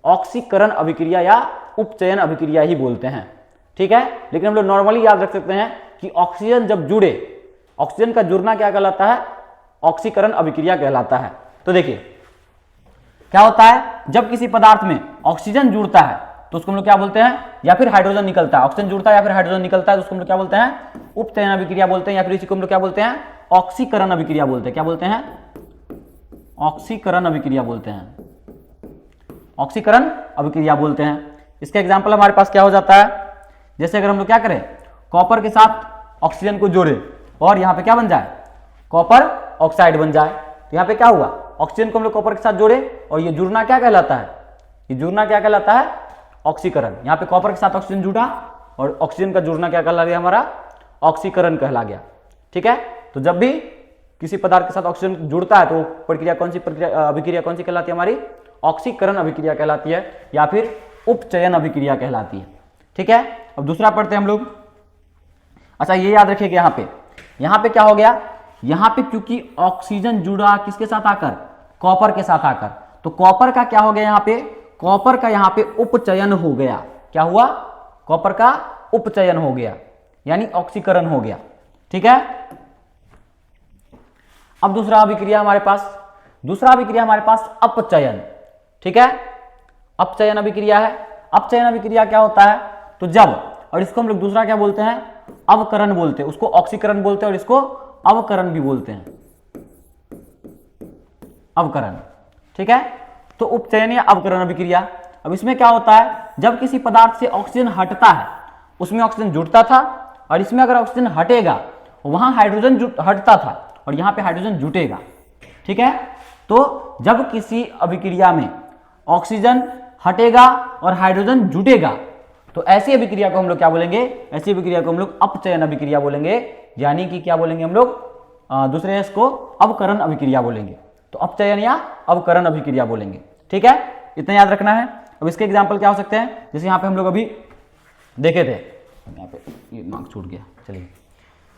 ऑक्सीकरण अभिक्रिया या उपचयन अभिक्रिया ही बोलते हैं, ठीक है। लेकिन हम लोग नॉर्मली याद रख सकते हैं कि ऑक्सीजन जब जुड़े, ऑक्सीजन का जुड़ना क्या कहलाता है, ऑक्सीकरण अभिक्रिया कहलाता है। तो देखिए क्या होता है, जब किसी पदार्थ में ऑक्सीजन जुड़ता है तो उसको हम लोग क्या बोलते हैं, या फिर हाइड्रोजन निकलता है, ऑक्सीजन जुड़ता है या फिर हाइड्रोजन निकलता है तो उसको हम लोग क्या बोलते हैं, उपचयन अभिक्रिया बोलते हैं, या फिर इसी को हम लोग क्या बोलते हैं, ऑक्सीकरण अभिक्रिया बोलते हैं। क्या बोलते हैं, ऑक्सीकरण अभिक्रिया बोलते हैं, ऑक्सीकरण अभिक्रिया बोलते हैं। इसका एग्जाम्पल हमारे पास क्या हो जाता है, जैसे अगर हम लोग क्या करें, कॉपर के साथ ऑक्सीजन को जोड़े और यहाँ पे क्या बन जाए, कॉपर ऑक्साइड बन जाए, तो यहाँ पे क्या हुआ, ऑक्सीजन को हम लोग कॉपर के साथ जोड़े और ये जुड़ना क्या कहलाता है, ये जुड़ना क्या कहलाता है, ऑक्सीकरण। यहाँ पे कॉपर के साथ ऑक्सीजन जुड़ा और ऑक्सीजन का जुड़ना क्या कहला गया, हमारा ऑक्सीकरण कहला गया, ठीक है। तो जब भी किसी पदार्थ के साथ ऑक्सीजन जुड़ता है तो प्रक्रिया कौन सी, प्रक्रिया अभिक्रिया कौन सी कहलाती है, हमारी ऑक्सीकरण अभिक्रिया कहलाती है या फिर उपचयन अभिक्रिया कहलाती है, ठीक है। अब दूसरा पढ़ते हैं हम लोग। अच्छा ये याद रखिए कि यहाँ पे क्या हो गया, यहाँ पे क्योंकि ऑक्सीजन जुड़ा किसके साथ आकर, कॉपर के साथ आकर, तो कॉपर का क्या हो गया, यहाँ पे कॉपर का यहाँ पे उपचयन हो गया। क्या हुआ, कॉपर का उपचयन हो गया, यानी ऑक्सीकरण हो गया। ठीक है, अब दूसरा अभिक्रिया हमारे पास अपचयन। ठीक है, अपचयन अभिक्रिया है। अपचयन अभिक्रिया क्या होता है, तो जब, और इसको हम लोग दूसरा क्या बोलते हैं, अवकरण बोलते हैं, उसको ऑक्सीकरण बोलते हैं और इसको अवकरण भी बोलते हैं, अवकरण। ठीक है, तो उपचयन या अवकरण अभिक्रिया। अब इसमें क्या होता है, जब किसी पदार्थ से ऑक्सीजन हटता है, उसमें ऑक्सीजन जुड़ता था, और इसमें अगर ऑक्सीजन हटेगा, वहां हाइड्रोजन हटता था और यहां पे हाइड्रोजन जुटेगा। ठीक है, तो जब किसी अभिक्रिया में ऑक्सीजन हटेगा और हाइड्रोजन जुटेगा, तो ऐसी अभिक्रिया को हम लोग क्या बोलेंगे, ऐसी अभिक्रिया को हम लोग अपचयन अभिक्रिया बोलेंगे, यानी कि क्या बोलेंगे हम लोग, दूसरे इसको अवकरण अभिक्रिया बोलेंगे। तो अपचयन या अवकरण अभिक्रिया बोलेंगे। ठीक है, इतना याद रखना है। अब इसके एग्जाम्पल क्या हो सकते हैं, जैसे यहाँ पे हम लोग अभी देखे थे, यहाँ पे ये मार्क्स छूट गया, चलिए,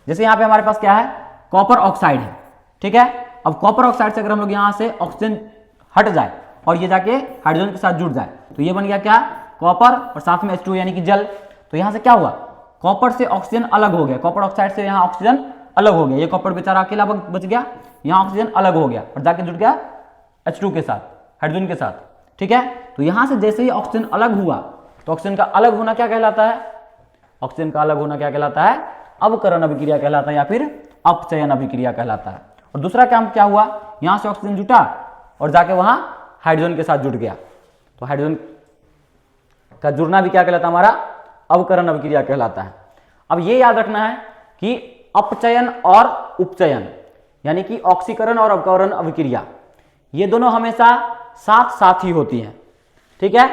जैसे यहाँ पे हमारे पास क्या है, कॉपर ऑक्साइड है। ठीक है, अब कॉपर ऑक्साइड से अगर हम लोग यहाँ से ऑक्सीजन हट जाए और ये जाके हाइड्रोजन के साथ जुड़ जाए, तो ये बन गया क्या, कॉपर और साथ में H2 यानी कि जल। तो यहाँ से क्या हुआ, कॉपर से ऑक्सीजन अलग हो गया, कॉपर ऑक्साइड से यहाँ ऑक्सीजन अलग हो गया, ये कॉपर बेचारा अकेला बच गया, यहाँ ऑक्सीजन अलग हो गया और जाके जुड़ गया H2 के साथ, हाइड्रोजन के साथ। ठीक है, तो यहाँ से जैसे ही ऑक्सीजन अलग हुआ, तो ऑक्सीजन का अलग होना क्या कहलाता है, ऑक्सीजन का अलग होना क्या कहलाता है, अवकरण अभिक्रिया कहलाता है या फिर अपचयन अभिक्रिया कहलाता है। और दूसरा काम क्या हुआ, यहाँ से ऑक्सीजन जुटा और जाके वहां हाइड्रोजन के साथ जुट गया, तो हाइड्रोजन का जुड़ना भी क्या कहलाता है, हमारा अवकरण अभिक्रिया कहलाता है। अब ये याद रखना है कि अपचयन और उपचयन, यानी कि ऑक्सीकरण और अवकरण अभिक्रिया, ये दोनों हमेशा साथ साथ ही होती है। ठीक है,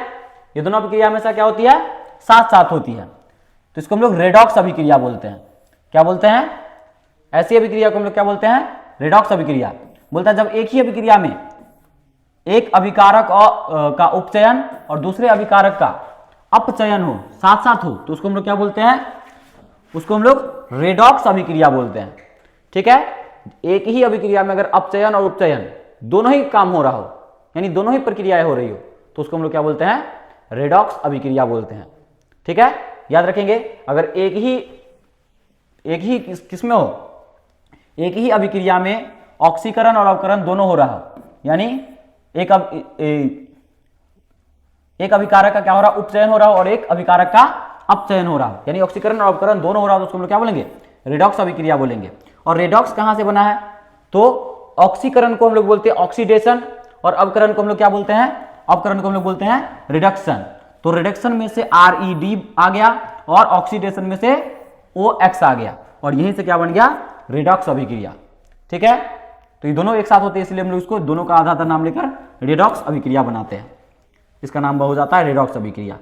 ये दोनों अभिक्रिया हमेशा क्या होती है, साथ साथ होती है। तो इसको हम लोग रेडॉक्स अभिक्रिया बोलते हैं। क्या बोलते हैं, ऐसी अभिक्रिया को हम लोग क्या बोलते हैं, रेडॉक्स अभिक्रिया बोलता है। जब एक ही अभिक्रिया में एक अभिकारक का उपचयन और दूसरे अभिकारक का अपचयन हो, साथ साथ हो, तो उसको हम लोग क्या बोलते हैं, उसको हम लोग रेडॉक्स अभिक्रिया बोलते हैं। ठीक है, एक ही अभिक्रिया में अगर अपचयन और उपचयन दोनों ही काम हो रहा हो, यानी दोनों ही प्रक्रियाएं हो रही हो, तो उसको हम लोग क्या बोलते हैं, रेडॉक्स अभिक्रिया बोलते हैं। ठीक है, याद रखेंगे, अगर एक ही किसमें हो, एक ही अभिक्रिया में ऑक्सीकरण और अवकरण दोनों हो रहा हो, यानी एक अभिकारक का क्या हो रहा है, उपचयन हो रहा हो, और एक अभिकारक का अपचयन हो रहा हो, यानी ऑक्सीकरण और अवकरण दोनों हो रहा हो, तो उसको हम लोग क्या बोलेंगे, रेडॉक्स अभिक्रिया बोलेंगे। और रेडॉक्स कहां से बना है, तो ऑक्सीकरण को हम लोग बोलते हैं ऑक्सीडेशन, और अवकरण को हम लोग क्या बोलते हैं, अवकरण को हम लोग बोलते हैं रिडक्शन। तो रिडक्शन में से RED आ गया और ऑक्सीडेशन में से OX आ गया, और यहीं से क्या बन गया, रेडॉक्स अभिक्रिया। ठीक है, तो ये दोनों एक साथ होते हैं, इसलिए हम लोग इसको दोनों का आधा नाम लेकर रेडॉक्स अभिक्रिया बनाते हैं। इसका नाम हो जाता है रेडॉक्स अभिक्रिया।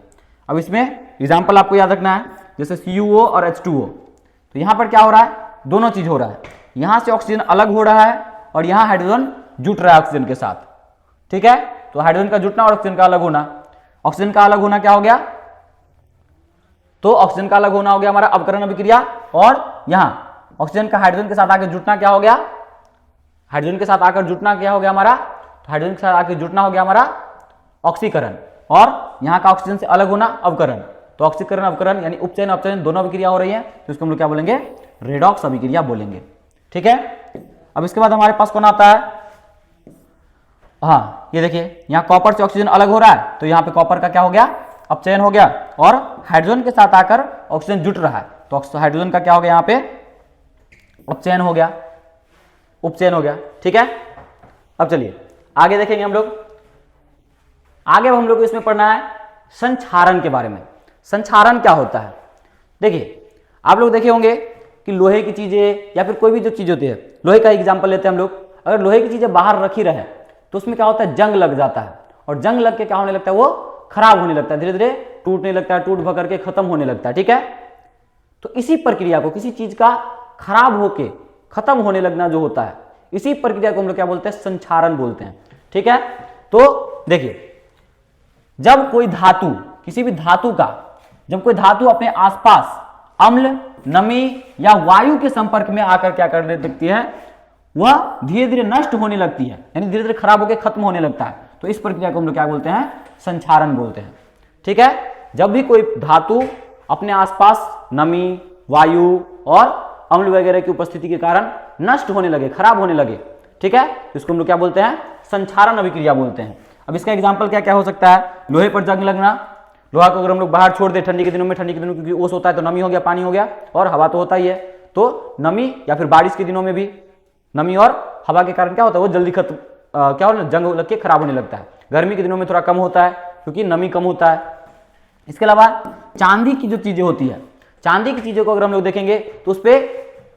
अब इसमें एग्जाम्पल आपको याद रखना है, जैसे CuO और H2O। तो यहाँ पर क्या हो रहा है, दोनों चीज हो रहा है, यहाँ से ऑक्सीजन अलग हो रहा है और यहाँ हाइड्रोजन जुट रहा है ऑक्सीजन के साथ। ठीक है, तो हाइड्रोजन का जुटना और ऑक्सीजन का अलग होना, ऑक्सीजन का अलग होना क्या हो गया, तो ऑक्सीजन का अलग होना हो गया हमारा अवकरण अभिक्रिया, और यहाँ ऑक्सीजन का हाइड्रोजन के साथ आकर जुटना क्या हो गया, हाइड्रोजन के साथ आकर जुटना क्या हो गया हमारा, तो हाइड्रोजन के साथ आकर जुटना हो गया हमारा ऑक्सीकरण, और यहाँ का ऑक्सीजन से अलग होना अवकरण। तो ऑक्सीकरण अवकरण यानी उपचयन अपचयन दोनों अभिक्रिया हो रही है, तो इसको हम लोग क्या बोलेंगे, रेडॉक्स अभिक्रिया बोलेंगे। ठीक है, अब इसके बाद हमारे पास कौन आता है, हाँ ये देखिए, यहाँ कॉपर से ऑक्सीजन अलग हो रहा है, तो यहाँ पे कॉपर का क्या हो गया, अपचयन हो गया, और हाइड्रोजन के साथ आकर ऑक्सीजन जुट रहा है, तो हाइड्रोजन का क्या हो गया, यहाँ पे अपचयन हो गया, उपचयन हो गया। ठीक है, अब चलिए आगे देखेंगे हम लोग। आगे हम लोग को इसमें पढ़ना है संक्षारण के बारे में। संक्षारण क्या होता है, देखिए आप लोग देखे होंगे कि लोहे की चीजें या फिर कोई भी जो चीज होती है, लोहे का एग्जांपल लेते हैं हम लोग, अगर लोहे की चीजें बाहर रखी रहे तो उसमें क्या होता है, जंग लग जाता है, और जंग लग के क्या होने लगता है, वो खराब होने लगता है, धीरे धीरे टूटने लगता है, टूट भकर के खत्म होने लगता है। ठीक है, तो इसी प्रक्रिया को, किसी चीज का खराब होके खत्म होने लगना जो होता है, इसी प्रक्रिया को हम लोग क्या बोलते हैं, संक्षारण बोलते हैं। ठीक है, तो देखिए जब कोई धातु, किसी भी धातु का, जब कोई धातु अपने आसपास अम्ल, नमी या वायु के संपर्क में आकर क्या करने लगती है, वह धीरे धीरे नष्ट होने लगती है, यानी धीरे धीरे खराब होकर खत्म होने लगता है, तो इस प्रक्रिया को हम लोग क्या बोलते हैं, संक्षारण बोलते हैं। ठीक है, जब भी कोई धातु अपने आसपास नमी, वायु और अम्ल वगैरह की उपस्थिति के कारण नष्ट होने लगे, खराब होने लगे, ठीक है, तो इसको हम लोग क्या बोलते हैं, संक्षारण अभिक्रिया बोलते हैं। अब इसका एग्जाम्पल क्या क्या हो सकता है, लोहे पर जंग लगना, लोहा को अगर हम लोग बाहर छोड़ दे ठंडी के दिनों में, ठंडी के दिनों में क्योंकि ओस होता है तो नमी हो गया, पानी हो गया, और हवा तो होता ही है, तो नमी, या फिर बारिश के दिनों में भी नमी और हवा के कारण क्या होता है, वो जल्दी खत्म क्या होता है, जंग लग के खराब होने लगता है। गर्मी के दिनों में थोड़ा कम होता है क्योंकि नमी कम होता है। इसके अलावा चांदी की जो चीजें होती है, चांदी की चीजों को अगर हम लोग देखेंगे तो उस पर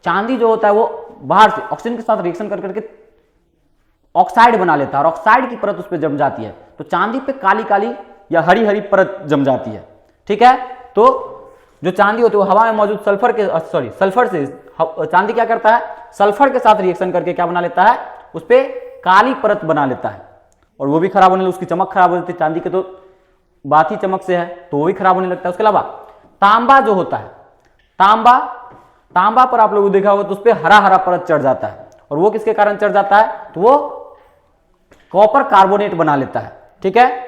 चांदी जो होता है वो बाहर से ऑक्सीजन के साथ रिएक्शन कर करके ऑक्साइड बना लेता है, और ऑक्साइड की परत उस पर जम जाती है, तो चांदी पे काली काली या हरी हरी परत जम जाती है, ठीक है। तो जो चांदी होती है वो हवा में मौजूद सल्फर से चांदी क्या करता है, सल्फर के साथ रिएक्शन करके क्या बना लेता है, उस पर काली परत बना लेता है, और वो भी खराब होने लगती है, उसकी चमक खराब हो जाती है। चांदी के तो बात ही चमक से है, तो वो भी खराब होने लगता है। उसके अलावा तांबा जो होता है, तांबा पर आप लोगों को देखा होगा तो उस पर हरा हरा परत चढ़ जाता है, और वो किसके कारण चढ़ जाता है, तो वो कॉपर कार्बोनेट बना लेता है, ठीक है।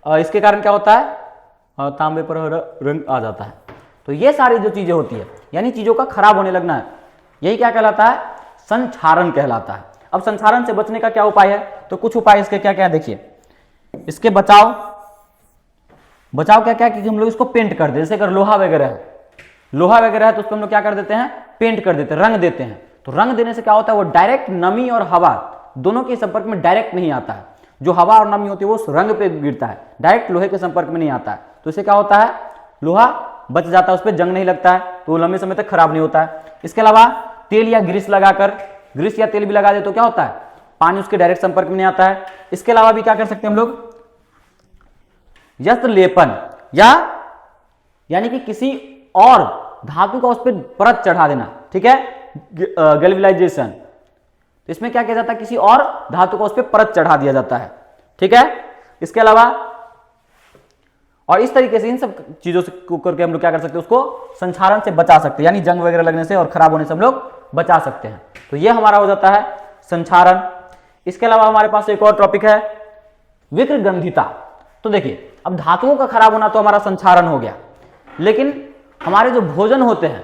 इसके कारण क्या होता है, तांबे पर हरा रंग आ जाता है। तो ये सारी जो चीजें होती है, यानी चीजों का खराब होने लगना है, यही क्या कहलाता है, संक्षारण कहलाता है। अब संक्षारण से बचने का क्या उपाय है, तो कुछ उपाय इसके क्या क्या है, देखिए इसके बचाव क्या क्या है कि हम लोग इसको पेंट कर दे, जैसे अगर लोहा वगैरह है तो उसको हम लोग क्या कर देते हैं, पेंट कर देते हैं, रंग देते हैं। तो रंग देने से क्या होता है, वो डायरेक्ट नमी और हवा दोनों के संपर्क में डायरेक्ट नहीं आता है, जो हवा और नमी होती है वो उस रंग पे गिरता है, डायरेक्ट लोहे के संपर्क में नहीं आता है। तो इससे क्या होता है, लोहा बच जाता है, उस पर जंग नहीं लगता है, तो वो लंबे समय तक खराब नहीं होता है। इसके अलावा तेल या ग्रीस लगाकर, ग्रीस या तेल भी लगा दे तो क्या होता है, पानी उसके डायरेक्ट संपर्क में नहीं आता है। इसके अलावा भी क्या कर सकते हैं हम लोग, यस्त्र लेपन, या यानी कि किसी और धातु का उस पर परत चढ़ा देना, ठीक है, गैल्वेनाइजेशन। इसमें क्या किया जाता है, किसी और धातु का उस पर परत चढ़ा दिया जाता है, ठीक है। इसके अलावा और इस तरीके से इन सब चीजों से करके हम लोग क्या कर सकते हैं, उसको संक्षारण से बचा सकते हैं, यानी जंग वगैरह लगने से और खराब होने से हम लोग बचा सकते हैं। तो ये हमारा हो जाता है संक्षारण। इसके अलावा हमारे पास एक और टॉपिक है विकृगंधिता। तो देखिए अब धातुओं का खराब होना तो हमारा संक्षारण हो गया, लेकिन हमारे जो भोजन होते हैं,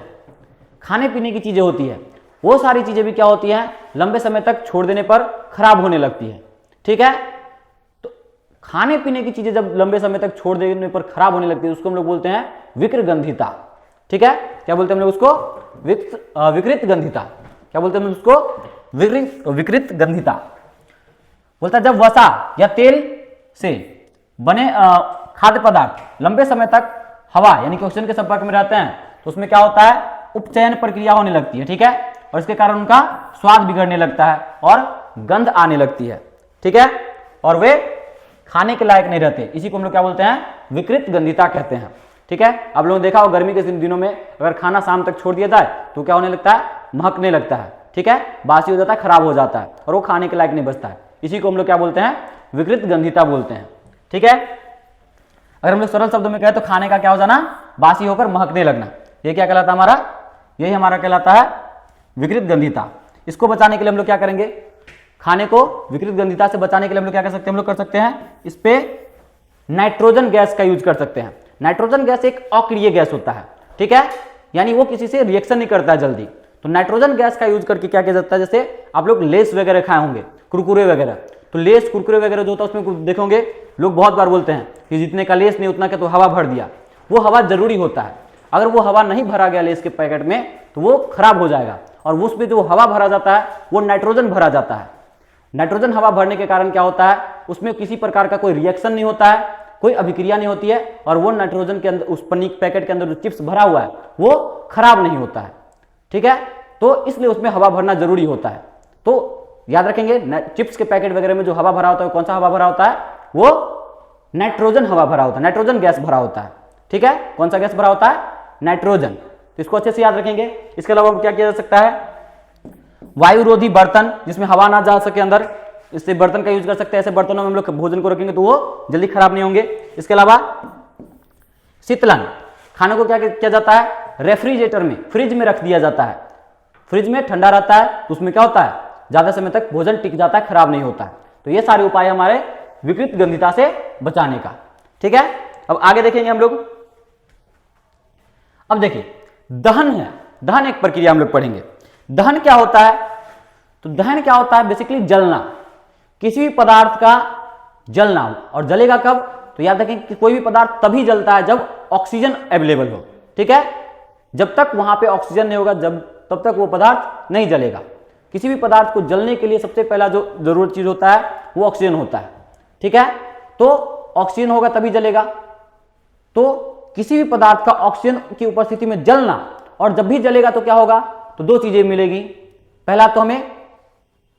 खाने पीने की चीजें होती है, वो सारी चीजें भी क्या होती हैं, लंबे समय तक छोड़ देने पर खराब होने लगती है, ठीक है। तो खाने पीने की चीजें जब लंबे समय तक छोड़ देने पर खराब होने लगती है उसको हम लोग बोलते हैं विकृगंधिता, ठीक है। क्या बोलते हैं हम लोग उसको, विकृत गंधिता। क्या बोलते हैं हम उसको, विकृत गंधिता। बोलता है जब वसा या तेल से बने खाद्य पदार्थ लंबे समय तक हवा यानी कि ऑक्सीजन के संपर्क में रहते हैं तो उसमें क्या होता है, उपचयन प्रक्रिया होने लगती है, ठीक है, और इसके कारण उनका स्वाद बिगड़ने लगता है और गंध आने लगती है, ठीक है, और वे खाने के लायक नहीं रहते। इसी को हम लोग क्या बोलते हैं, विकृत गंधिता कहते हैं, ठीक है। आप लोगों ने देखा हो गर्मी के दिनों में अगर खाना शाम तक छोड़ दिया जाए तो क्या होने लगता है, महकने लगता है, ठीक है, बासी हो जाता है, खराब हो जाता है और वो खाने के लायक नहीं बचता है। इसी को हम लोग क्या बोलते हैं, विकृत गंधिता बोलते हैं, ठीक है। अगर हम लोग सरल शब्दों में कहें तो खाने का क्या हो जाना, बासी होकर महकने लगना, ये क्या कहलाता है हमारा, यही हमारा कहलाता है विकृत गंधिता। इसको बचाने के लिए हम लोग क्या करेंगे, खाने को विकृत गंधिता से बचाने के लिए हम लोग क्या कर सकते हैं, हम लोग कर सकते हैं इस पे नाइट्रोजन गैस का यूज कर सकते हैं। नाइट्रोजन गैस एक अक्रिय गैस होता है, ठीक है, यानी वो किसी से रिएक्शन नहीं करता है जल्दी। तो नाइट्रोजन गैस का यूज करके क्या किया जाता है, जैसे आप लोग लेस वगैरह खाए होंगे, कुरकुरे वगैरह, तो लेस कुरकुरे वगैरह जो होता है उसमें देखोगे लोग बहुत बार बोलते हैं कि जितने का लेस नहीं उतना का तो हवा भर दिया। वो हवा जरूरी होता है, अगर वो हवा नहीं भरा गया लेस के पैकेट में तो वो खराब हो जाएगा, और उसमें जो हवा भरा जाता है वो नाइट्रोजन भरा जाता है। नाइट्रोजन हवा भरने के कारण क्या होता है, उसमें किसी प्रकार का कोई रिएक्शन नहीं होता है, कोई अभिक्रिया नहीं होती है, और वो नाइट्रोजन के अंदर उस पन्नी पैकेट के अंदर जो चिप्स भरा हुआ है वो खराब नहीं होता है, ठीक है। तो इसलिए उसमें हवा भरना जरूरी होता है। तो याद रखेंगे चिप्स के पैकेट वगैरह में जो हवा भरा होता है कौन सा हवा भरा होता है, वो नाइट्रोजन हवा भरा होता है, नाइट्रोजन गैस भरा होता है, ठीक है। कौन सा गैस भरा होता है, नाइट्रोजन। तो इसको अच्छे से याद रखेंगे। इसके अलावा क्या किया जा सकता है, वायुरोधी बर्तन जिसमें हवा ना जा सके अंदर, इससे बर्तन का यूज कर सकते हैं। ऐसे बर्तनों में हम लोग भोजन को रखेंगे तो वो जल्दी खराब नहीं होंगे। इसके अलावा शीतलन, खाने को क्या किया जाता है, रेफ्रिजरेटर में, फ्रिज में रख दिया जाता है। फ्रिज में ठंडा रहता है तो उसमें क्या होता है, ज्यादा समय तक भोजन टिक जाता है, खराब नहीं होता है। तो ये सारे उपाय हमारे विकृत गंधिता से बचाने का, ठीक है। अब आगे देखेंगे हम लोग। अब देखिए दहन है, दहन एक प्रक्रिया हम लोग पढ़ेंगे। दहन क्या होता है? तो दहन क्या होता है? बेसिकली जलना, किसी भी पदार्थ का जलना। और जलेगा कब? तो याद रखें कि कोई भी पदार्थ तभी जलता है जब ऑक्सीजन अवेलेबल हो, ठीक है। जब तक वहां पे ऑक्सीजन नहीं होगा तब तक वो पदार्थ नहीं जलेगा। किसी भी पदार्थ को जलने के लिए सबसे पहला जो जरूरत चीज होता है वो ऑक्सीजन होता है, ठीक है। तो ऑक्सीजन होगा तभी जलेगा। तो किसी भी पदार्थ का ऑक्सीजन की उपस्थिति में जलना, और जब भी जलेगा तो क्या होगा? तो दो चीजें मिलेगी। पहला तो हमें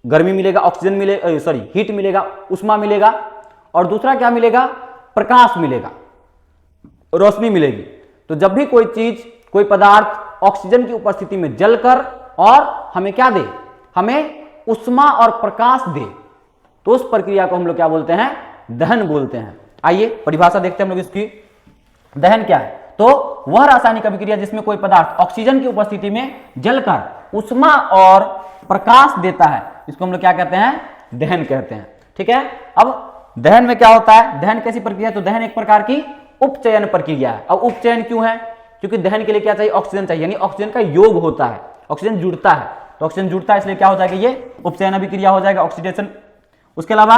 गर्मी मिलेगा, ऑक्सीजन मिलेगा, हीट मिलेगा, उष्मा मिलेगा। और दूसरा क्या मिलेगा? प्रकाश मिलेगा, रोशनी मिलेगी। तो जब भी कोई चीज, कोई पदार्थ ऑक्सीजन की उपस्थिति में जलकर और हमें क्या दे? हमें उष्मा और प्रकाश दे, तो उस प्रक्रिया को हम लोग क्या बोलते हैं? दहन बोलते हैं। आइए परिभाषा देखते हैं हम लोग इसकी। दहन क्या है? तो वह रासायनिक अभिक्रिया जिसमें कोई पदार्थ ऑक्सीजन की उपस्थिति में जलकर उष्मा और प्रकाश देता है, इसको हम लोग क्या कहते हैं? दहन कहते हैं, ठीक है। अब दहन में क्या होता है? दहन कैसी प्रक्रिया? तो दहन एक प्रकार की उपचयन प्रक्रिया है। अब उपचयन क्यों है? क्योंकि दहन के लिए क्या चाहिए? ऑक्सीजन चाहिए, यानी ऑक्सीजन का योग होता है, ऑक्सीजन जुड़ता है। तो ऑक्सीजन जुड़ता है, इसलिए क्या हो जाएगा? ये उपचयन अभिक्रिया हो जाएगा, ऑक्सीडेशन। उसके अलावा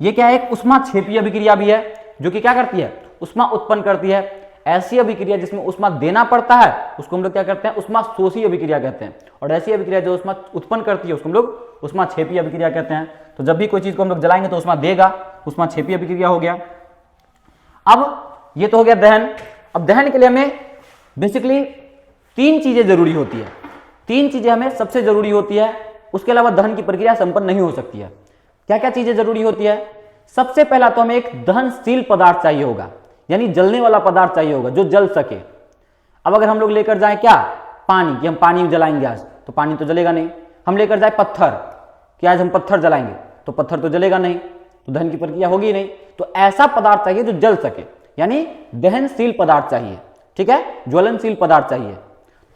ये क्या है? एक उष्माक्षेपीय अभिक्रिया भी है, जो कि क्या करती है? उष्मा उत्पन्न करती है। ऐसी अभिक्रिया जिसमें उष्मा देना पड़ता है उसको हम लोग क्या करते हैं? उष्मा शोषी अभिक्रिया कहते हैं। और ऐसी अभिक्रिया जो उष्मा उत्पन्न करती है उसको हम लोग उष्माक्षेपीय अभिक्रिया कहते हैं। तो जब भी कोई चीज को हम लोग जलाएंगे तो उष्मा देगा, उष्माक्षेपीय अभिक्रिया हो गया। अब ये तो हो गया दहन। अब दहन के लिए हमें बेसिकली तीन चीजें जरूरी होती है, तीन चीजें हमें सबसे जरूरी होती है। उसके अलावा दहन की प्रक्रिया संपन्न नहीं हो सकती है। क्या क्या चीजें जरूरी होती है? सबसे पहला तो हमें एक दहनशील पदार्थ चाहिए होगा, यानी जलने वाला पदार्थ चाहिए होगा जो जल सके। अब अगर हम लोग लेकर जाएं क्या? पानी, कि हम पानी जलाएंगे आज, तो पानी तो जलेगा नहीं। हम लेकर जाए पत्थर, कि आज हम पत्थर जलाएंगे, तो पत्थर तो जलेगा नहीं, तो दहन की प्रक्रिया होगी ही नहीं। तो ऐसा पदार्थ चाहिए जो जल सके, यानी दहनशील पदार्थ चाहिए, ठीक है, ज्वलनशील पदार्थ चाहिए।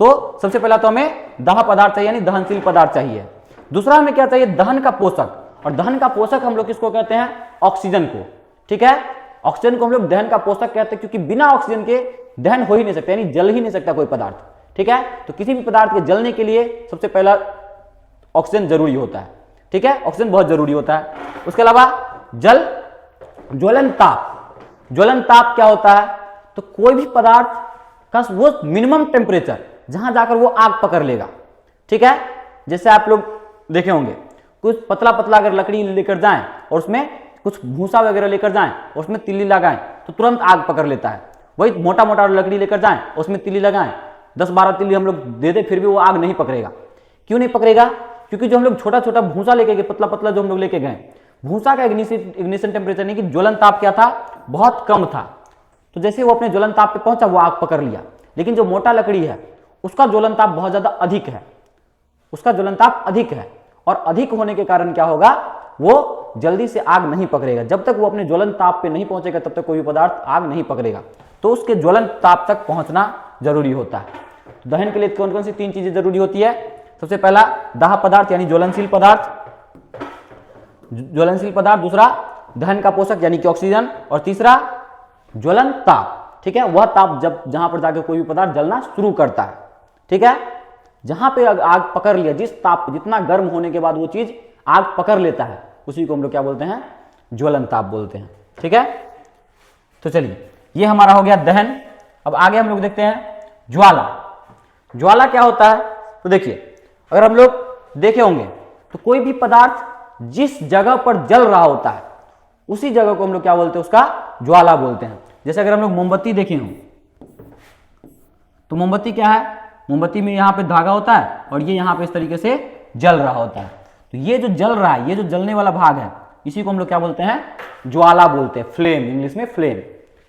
तो सबसे पहला तो हमें दाह पदार्थ चाहिए, यानी दहनशील पदार्थ चाहिए। दूसरा हमें क्या चाहिए? दहन का पोषक। और दहन का पोषक हम लोग किसको कहते हैं? ऑक्सीजन को, ठीक है। ऑक्सीजन को हम लोग दहन का पोषक कहते हैं, क्योंकि बिना ऑक्सीजन के दहन हो ही नहीं सकता, यानी जल ही नहीं सकता कोई पदार्थ, ठीक है। तो किसी भी पदार्थ के जलने के लिए सबसे पहला ऑक्सीजन जरूरी होता है, ठीक है, ऑक्सीजन बहुत जरूरी होता है। उसके अलावा जल, ज्वलन ताप। ज्वलन ताप क्या होता है? तो कोई भी पदार्थ का वो मिनिमम टेम्परेचर जहां जाकर वो आग पकड़ लेगा, ठीक है। जैसे आप लोग देखे होंगे, कुछ पतला पतला अगर लकड़ी लेकर जाएं और उसमें कुछ भूसा वगैरह लेकर जाएं और उसमें तिल्ली लगाएं तो तुरंत आग पकड़ लेता है। वही मोटा मोटा लकड़ी लेकर जाएं और उसमें तिल्ली लगाएं, 10-12 तिल्ली हम लोग दे दे, फिर भी वो आग नहीं पकड़ेगा। क्यों नहीं पकड़ेगा? क्योंकि जो हम लोग छोटा छोटा भूसा लेके गए, पतला पतला जो हम लोग लेके गए, भूसा का इग्निशन टेम्परेचर नहीं कि ज्वलन ताप क्या था? बहुत कम था। तो जैसे वो अपने ज्वलन ताप पे पहुंचा वो आग पकड़ लिया। लेकिन जो मोटा लकड़ी है उसका ज्वलन ताप बहुत ज्यादा अधिक है, उसका ज्वलन ताप अधिक है, और अधिक होने के कारण क्या होगा? वो जल्दी से आग नहीं पकड़ेगा। जब तक वो अपने ज्वलन ताप पे नहीं पहुंचेगा तब तक कोई भी पदार्थ आग नहीं पकड़ेगा। तो उसके ज्वलन ताप तक पहुंचना जरूरी होता है। तो दहन के लिए कौन कौन सी तीन चीजें जरूरी होती है? सबसे पहला दाह पदार्थ यानी ज्वलनशील पदार्थ, ज्वलनशील पदार्थ। दूसरा दहन का पोषक यानी कि ऑक्सीजन। और तीसरा ज्वलन ताप, ठीक है, वह ताप जहां पर जाकर कोई भी पदार्थ जलना शुरू करता है, ठीक है। जहां पे आग पकड़ लिया, जिस ताप, जितना गर्म होने के बाद वो चीज आग पकड़ लेता है, उसी को हम लोग क्या बोलते हैं? ज्वलन ताप बोलते हैं, ठीक है। तो चलिए ये हमारा हो गया दहन। अब आगे हम लोग देखते हैं ज्वाला। ज्वाला क्या होता है? तो देखिए अगर हम लोग देखे होंगे तो कोई भी पदार्थ जिस जगह पर जल रहा होता है उसी जगह को हम लोग क्या बोलते हैं? उसका ज्वाला बोलते हैं। जैसे अगर हम लोग मोमबत्ती देखे हों तो मोमबत्ती क्या है? मोमबत्ती में यहाँ पे धागा होता है और ये यहाँ पे इस तरीके से जल रहा होता है। तो ये जो जल रहा है, ये जो जलने वाला भाग है, इसी को हम लोग क्या बोलते हैं? ज्वाला बोलते हैं, फ्लेम, इंग्लिश में फ्लेम,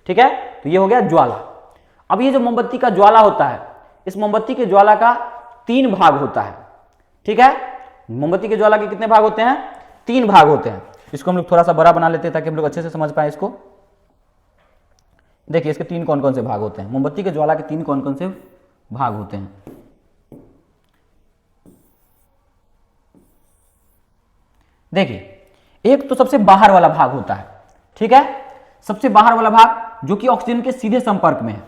ठीक है। तो ये हो गया ज्वाला। अब ये जो मोमबत्ती का ज्वाला होता है, इस मोमबत्ती के ज्वाला का 3 भाग होता है, ठीक है। मोमबत्ती के ज्वाला के कितने भाग होते हैं? 3 भाग होते हैं। इसको हम लोग थोड़ा सा बड़ा बना लेते हैं ताकि हम लोग अच्छे से समझ पाए इसको। देखिए इसके 3 कौन कौन से भाग होते हैं, मोमबत्ती के ज्वाला के 3 कौन कौन से भाग होते हैं। देखिए एक तो सबसे बाहर वाला भाग होता है, ठीक है। सबसे बाहर वाला भाग जो कि ऑक्सीजन के सीधे संपर्क में है।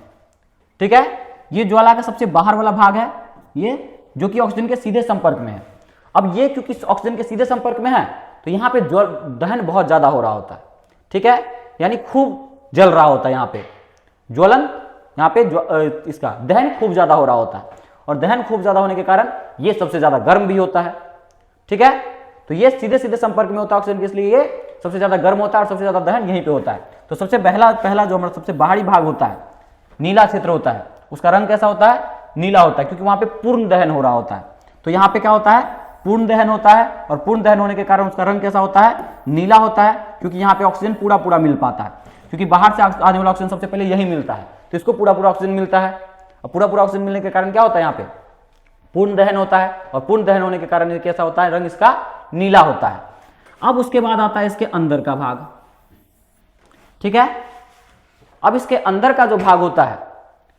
ठीक है, ये ज्वाला का सबसे बाहर वाला भाग है, ये जो कि ऑक्सीजन के सीधे संपर्क में है। अब ये क्योंकि ऑक्सीजन के सीधे संपर्क में है तो यहाँ पे दहन बहुत ज्यादा हो रहा होता है। ठीक है, यानी खूब जल रहा होता है, यहाँ पे ज्वलन, यहाँ पे इसका दहन खूब ज्यादा हो रहा होता है, और दहन खूब ज्यादा होने के कारण ये सबसे ज्यादा गर्म भी होता है। ठीक है, तो ये सीधे सीधे संपर्क में होता है ऑक्सीजन के, इसलिए ये सबसे ज्यादा गर्म होता है और सबसे ज्यादा दहन यहीं पे होता है। तो सबसे पहला जो हमारा सबसे बाहरी भाग होता है, नीला क्षेत्र होता है, उसका रंग कैसा होता है? नीला होता है, क्योंकि वहां पे पूर्ण दहन हो रहा होता है। तो यहाँ पे क्या होता है? पूर्ण दहन होता है, और पूर्ण दहन होने के कारण उसका रंग कैसा होता है? नीला होता है, क्योंकि यहाँ पे ऑक्सीजन पूरा पूरा मिल पाता है, क्योंकि बाहर से आने वाला ऑक्सीजन सबसे पहले यही मिलता है, तो इसको पूरा पूरा ऑक्सीजन मिलता है। और पूरा पूरा ऑक्सीजन मिलने के कारण क्या होता है? यहाँ पे पूर्ण दहन होता है, और पूर्ण दहन होने के कारण कैसा होता है? रंग इसका नीला होता है। अब उसके बाद आता है इसके अंदर का भाग। ठीक है, अब इसके अंदर का जो भाग होता है,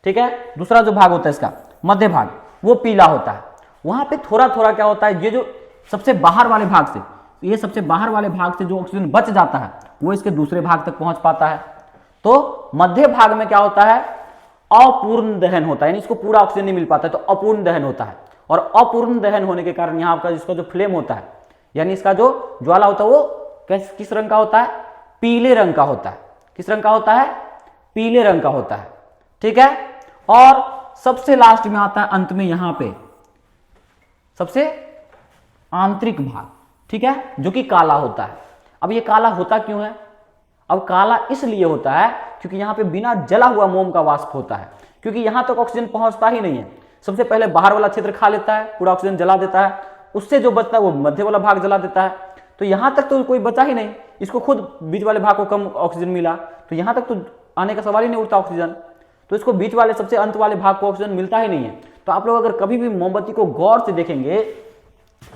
ठीक है, दूसरा जो भाग होता है इसका मध्य भाग, वो पीला होता है। वहां पे थोड़ा थोड़ा क्या होता है, ये जो सबसे बाहर वाले भाग से, ये सबसे बाहर वाले भाग से जो ऑक्सीजन बच जाता है वो इसके दूसरे भाग तक पहुंच पाता है। तो मध्य भाग में क्या होता है? अपूर्ण दहन होता है, यानी इसको पूरा ऑक्सीजन नहीं मिल पाता है, तो अपूर्ण दहन होता है। और अपूर्ण दहन होने के कारण यहाँ का इसका जो फ्लेम होता है, यानी इसका जो ज्वाला होता है, वो किस रंग का होता है? पीले रंग का होता है। किस रंग का होता है? पीले रंग का होता है। ठीक है, और सबसे लास्ट में आता है अंत में यहाँ पे सबसे आंतरिक भाग, ठीक है, जो कि काला होता है। अब ये काला होता क्यों है? अब काला इसलिए होता है क्योंकि यहाँ पे बिना जला हुआ मोम का वाष्प होता है, क्योंकि यहाँ तक ऑक्सीजन पहुंचता ही नहीं है। सबसे पहले बाहर वाला क्षेत्र खा लेता है, पूरा ऑक्सीजन जला देता है, उससे जो बचता है वो मध्य वाला भाग जला देता है। तो यहाँ तक तो कोई बचा ही नहीं, इसको खुद बीच वाले भाग को कम ऑक्सीजन मिला, तो यहाँ तक तो आने का सवाल ही नहीं उठता ऑक्सीजन, तो इसको बीच वाले सबसे अंत वाले भाग को ऑक्सीजन मिलता ही नहीं है। तो आप लोग अगर कभी भी मोमबत्ती को गौर से देखेंगे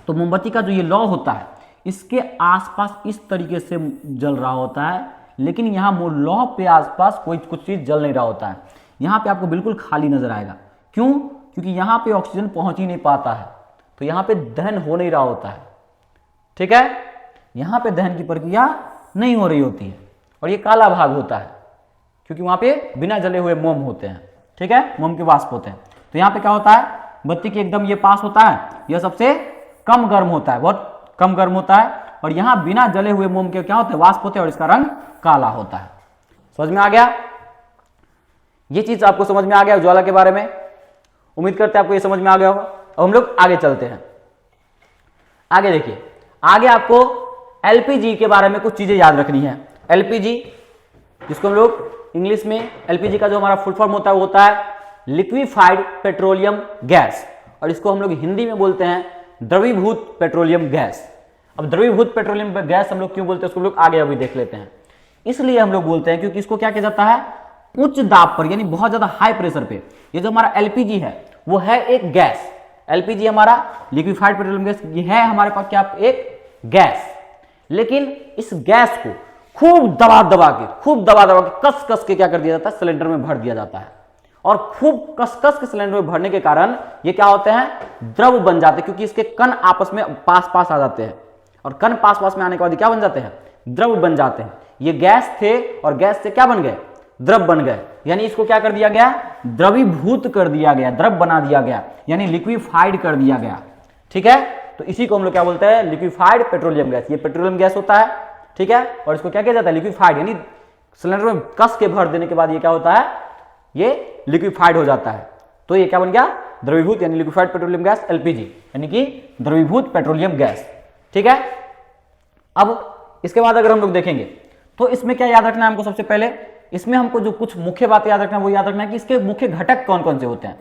तो मोमबत्ती का जो ये लौ होता है, इसके आसपास इस तरीके से जल रहा होता है, लेकिन यहाँ लौह पे आसपास कोई कुछ चीज जल नहीं रहा होता है। यहाँ पे आपको बिल्कुल खाली नजर आएगा। क्यों? क्योंकि यहाँ पे ऑक्सीजन पहुंच ही नहीं पाता है, तो यहाँ पे दहन हो नहीं रहा होता है। ठीक है, यहाँ पे दहन की प्रक्रिया नहीं हो रही होती है, और ये काला भाग होता है क्योंकि वहां पे बिना जले हुए मोम होते हैं। ठीक है, मोम के वाष्प होते हैं। तो यहाँ पे क्या होता है? बत्ती के एकदम ये पास होता है, यह सबसे कम गर्म होता है, बहुत कम गर्म होता है, और यहाँ बिना जले हुए मोम के क्या होते हैं? वाष्प होते हैं, और इसका रंग काला होता है। समझ में आ गया? ये चीज आपको समझ में आ गया ज्वाला के बारे में? उम्मीद करते हैं आपको ये समझ में आ गया होगा। अब हम लोग आगे चलते हैं। आगे देखिए, आगे आपको एलपीजी के बारे में कुछ चीजें याद रखनी है। एलपीजी, जिसको हम लोग इंग्लिश में एलपीजी का जो हमारा फुल फॉर्म होता है वो होता है लिक्विफाइड पेट्रोलियम गैस, और इसको हम लोग हिंदी में बोलते हैं द्रवीभूत पेट्रोलियम गैस। अब द्रवीभूत पेट्रोलियम गैस हम लोग क्यों बोलते हैं उसको हम लोग आगे अभी देख लेते हैं। इसलिए हम लोग बोलते हैं क्योंकि इसको क्या किया जाता है? उच्च दाब पर, यानी बहुत ज्यादा हाई प्रेशर पे, ये जो हमारा एलपीजी है वो है एक गैस। एलपीजी हमारा लिक्विफाइड पेट्रोलियम गैस, ये है हमारे पास क्या? एक गैस। लेकिन इस गैस को खूब दबा दबा के कस कस के क्या कर दिया जाता है? सिलेंडर में भर दिया जाता है, और खूब कस कस के सिलेंडर में भरने के कारण ये क्या होते हैं? द्रव बन जाते हैं, क्योंकि इसके कण आपस में पास पास आ जाते हैं, और कण पास पास में आने के बाद क्या बन जाते हैं? द्रव बन जाते हैं। ये गैस थे, और गैस से क्या बन गए? द्रव बन गए। यानी इसको क्या कर दिया गया? द्रवीभूत कर दिया गया, द्रव बना दिया गया, यानी लिक्विफाइड कर दिया गया। ठीक है, तो इसी को हम लोग क्या बोलते हैं? Liquefied petroleum gas. ये पेट्रोलियम गैस होता है, ठीक है, और इसको क्या किया जाता है? लिक्विफाइड, यानी सिलेंडर में कस के भर देने के बाद ये क्या होता है? ये लिक्विफाइड हो जाता है। तो ये क्या बन गया? द्रवीभूत, यानी लिक्विफाइड पेट्रोलियम गैस, एलपीजी, यानी कि द्रवीभूत पेट्रोलियम गैस। ठीक है, अब इसके बाद अगर हम लोग देखेंगे तो इसमें क्या याद रखना है हमको? सबसे पहले इसमें हमको जो कुछ मुख्य बातें याद रखना है वो याद रखना है कि इसके मुख्य घटक कौन कौन से होते हैं।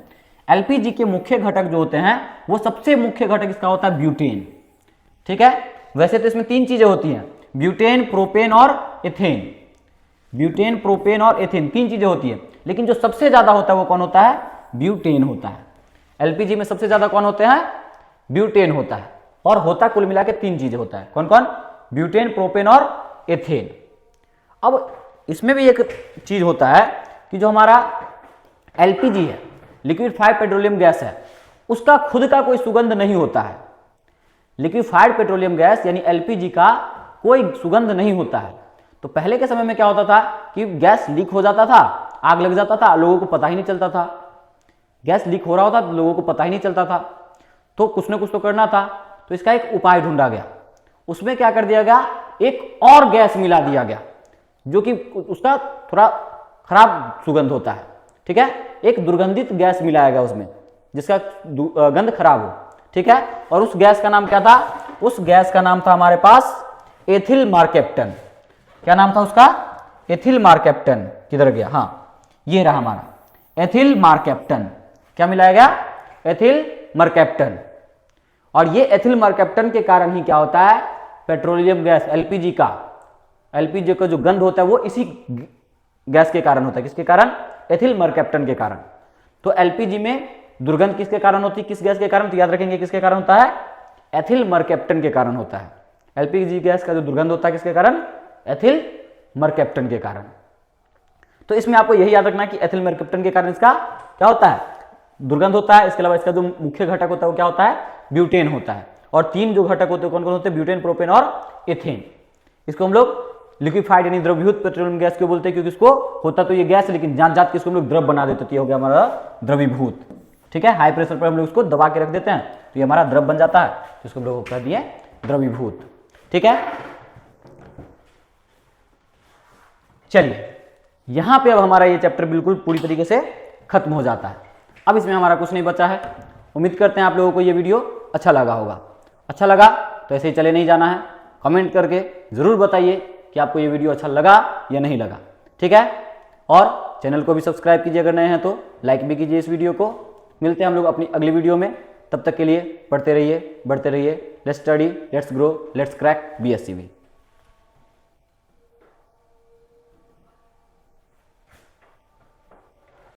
एलपीजी के मुख्य घटक जो होते हैं, वो सबसे मुख्य घटक इसका होता है ब्यूटेन। ठीक है, वैसे तो इसमें तीन चीजें होती हैं, ब्यूटेन, प्रोपेन और एथेन। ब्यूटेन, प्रोपेन और एथेन, तीन चीजें होती है, लेकिन जो सबसे ज्यादा होता है वो कौन होता है? ब्यूटेन होता है। एलपीजी में सबसे ज्यादा कौन होते हैं? ब्यूटेन होता है, और होता कुल मिला के तीन चीजें होता है। कौन कौन? ब्यूटेन, प्रोपेन और एथेन। अब इसमें भी एक चीज होता है कि जो हमारा एलपीजी है, लिक्विफाइड पेट्रोलियम गैस है, उसका खुद का कोई सुगंध नहीं होता है। लिक्विफाइड पेट्रोलियम गैस यानी एलपीजी का कोई सुगंध नहीं होता है। तो पहले के समय में क्या होता था कि गैस लीक हो जाता था, आग लग जाता था, लोगों को पता ही नहीं चलता था। गैस लीक हो रहा होता लोगों को पता ही नहीं चलता था, तो कुछ ना कुछ तो करना था। तो इसका एक उपाय ढूंढा गया। उसमें क्या कर दिया गया, एक और गैस मिला दिया गया जो कि उसका थोड़ा खराब सुगंध होता है, ठीक है। एक दुर्गंधित गैस मिलाया गया उसमें जिसका गंध खराब हो, ठीक है। और उस गैस का नाम क्या था, उस गैस का नाम था हमारे पास एथिल मर्कैप्टन। क्या नाम था उसका, एथिल मर्कैप्टन। किधर गया, हाँ ये रहा हमारा एथिल मर्कैप्टन। क्या मिलाया गया, एथिल मर्कैप्टन। और ये एथिल मर्कैप्टन के कारण ही क्या होता है, पेट्रोलियम गैस एलपीजी का जो गंध होता है वो इसी गैस के कारण होता है। किसके कारण, एथिल मर्कैप्टन के कारण। तो एलपीजी में दुर्गंध किसके कारण होती है, किस गैस के कारण, तो याद रखेंगे किसके कारण होता है, एथिल मर्कैप्टन के कारण होता है। एलपीजी गैस का जो दुर्गंध होता है किसके कारण, एथिल मर्कैप्टन के कारण। तो इसमें आपको यही याद रखना कि एथिल मर्कैप्टन के कारण इसका क्या होता है, दुर्गंध होता है। इसके अलावा इसका जो मुख्य घटक होता है वो क्या होता है, ब्यूटेन होता है। और 3 जो घटक होते हैं कौन कौन होते हैं, ब्यूटेन, प्रोपेन और एथेन। इसको हम लोग लिक्विफाइड यानी द्रवीभूत पेट्रोलियम गैस क्यों बोलते हैं, क्योंकि इसको होता तो ये गैस है लेकिन जान के इसको हम लोग द्रव बना देते, तो ये हो गया हमारा द्रवीभूत, ठीक है। हाई प्रेशर पर हम लोग उसको दबा के रख देते हैं तो ये हमारा द्रव बन जाता है, तो इसको हम लोग कह दिए द्रवीभूत, ठीक है। चलिए यहां पे अब हमारा ये चैप्टर बिल्कुल पूरी तरीके से खत्म हो जाता है। अब इसमें हमारा कुछ नहीं बचा है। उम्मीद करते हैं आप लोगों को ये वीडियो अच्छा लगा होगा। अच्छा लगा तो ऐसे ही चले नहीं जाना है, कमेंट करके जरूर बताइए कि आपको ये वीडियो अच्छा लगा या नहीं लगा, ठीक है। और चैनल को भी सब्सक्राइब कीजिए अगर नए हैं तो, लाइक भी कीजिए इस वीडियो को। मिलते हैं हम लोग अपनी अगली वीडियो में, तब तक के लिए पढ़ते रहिए, बढ़ते रहिए। Let's study, let's grow, let's crack BSc भी।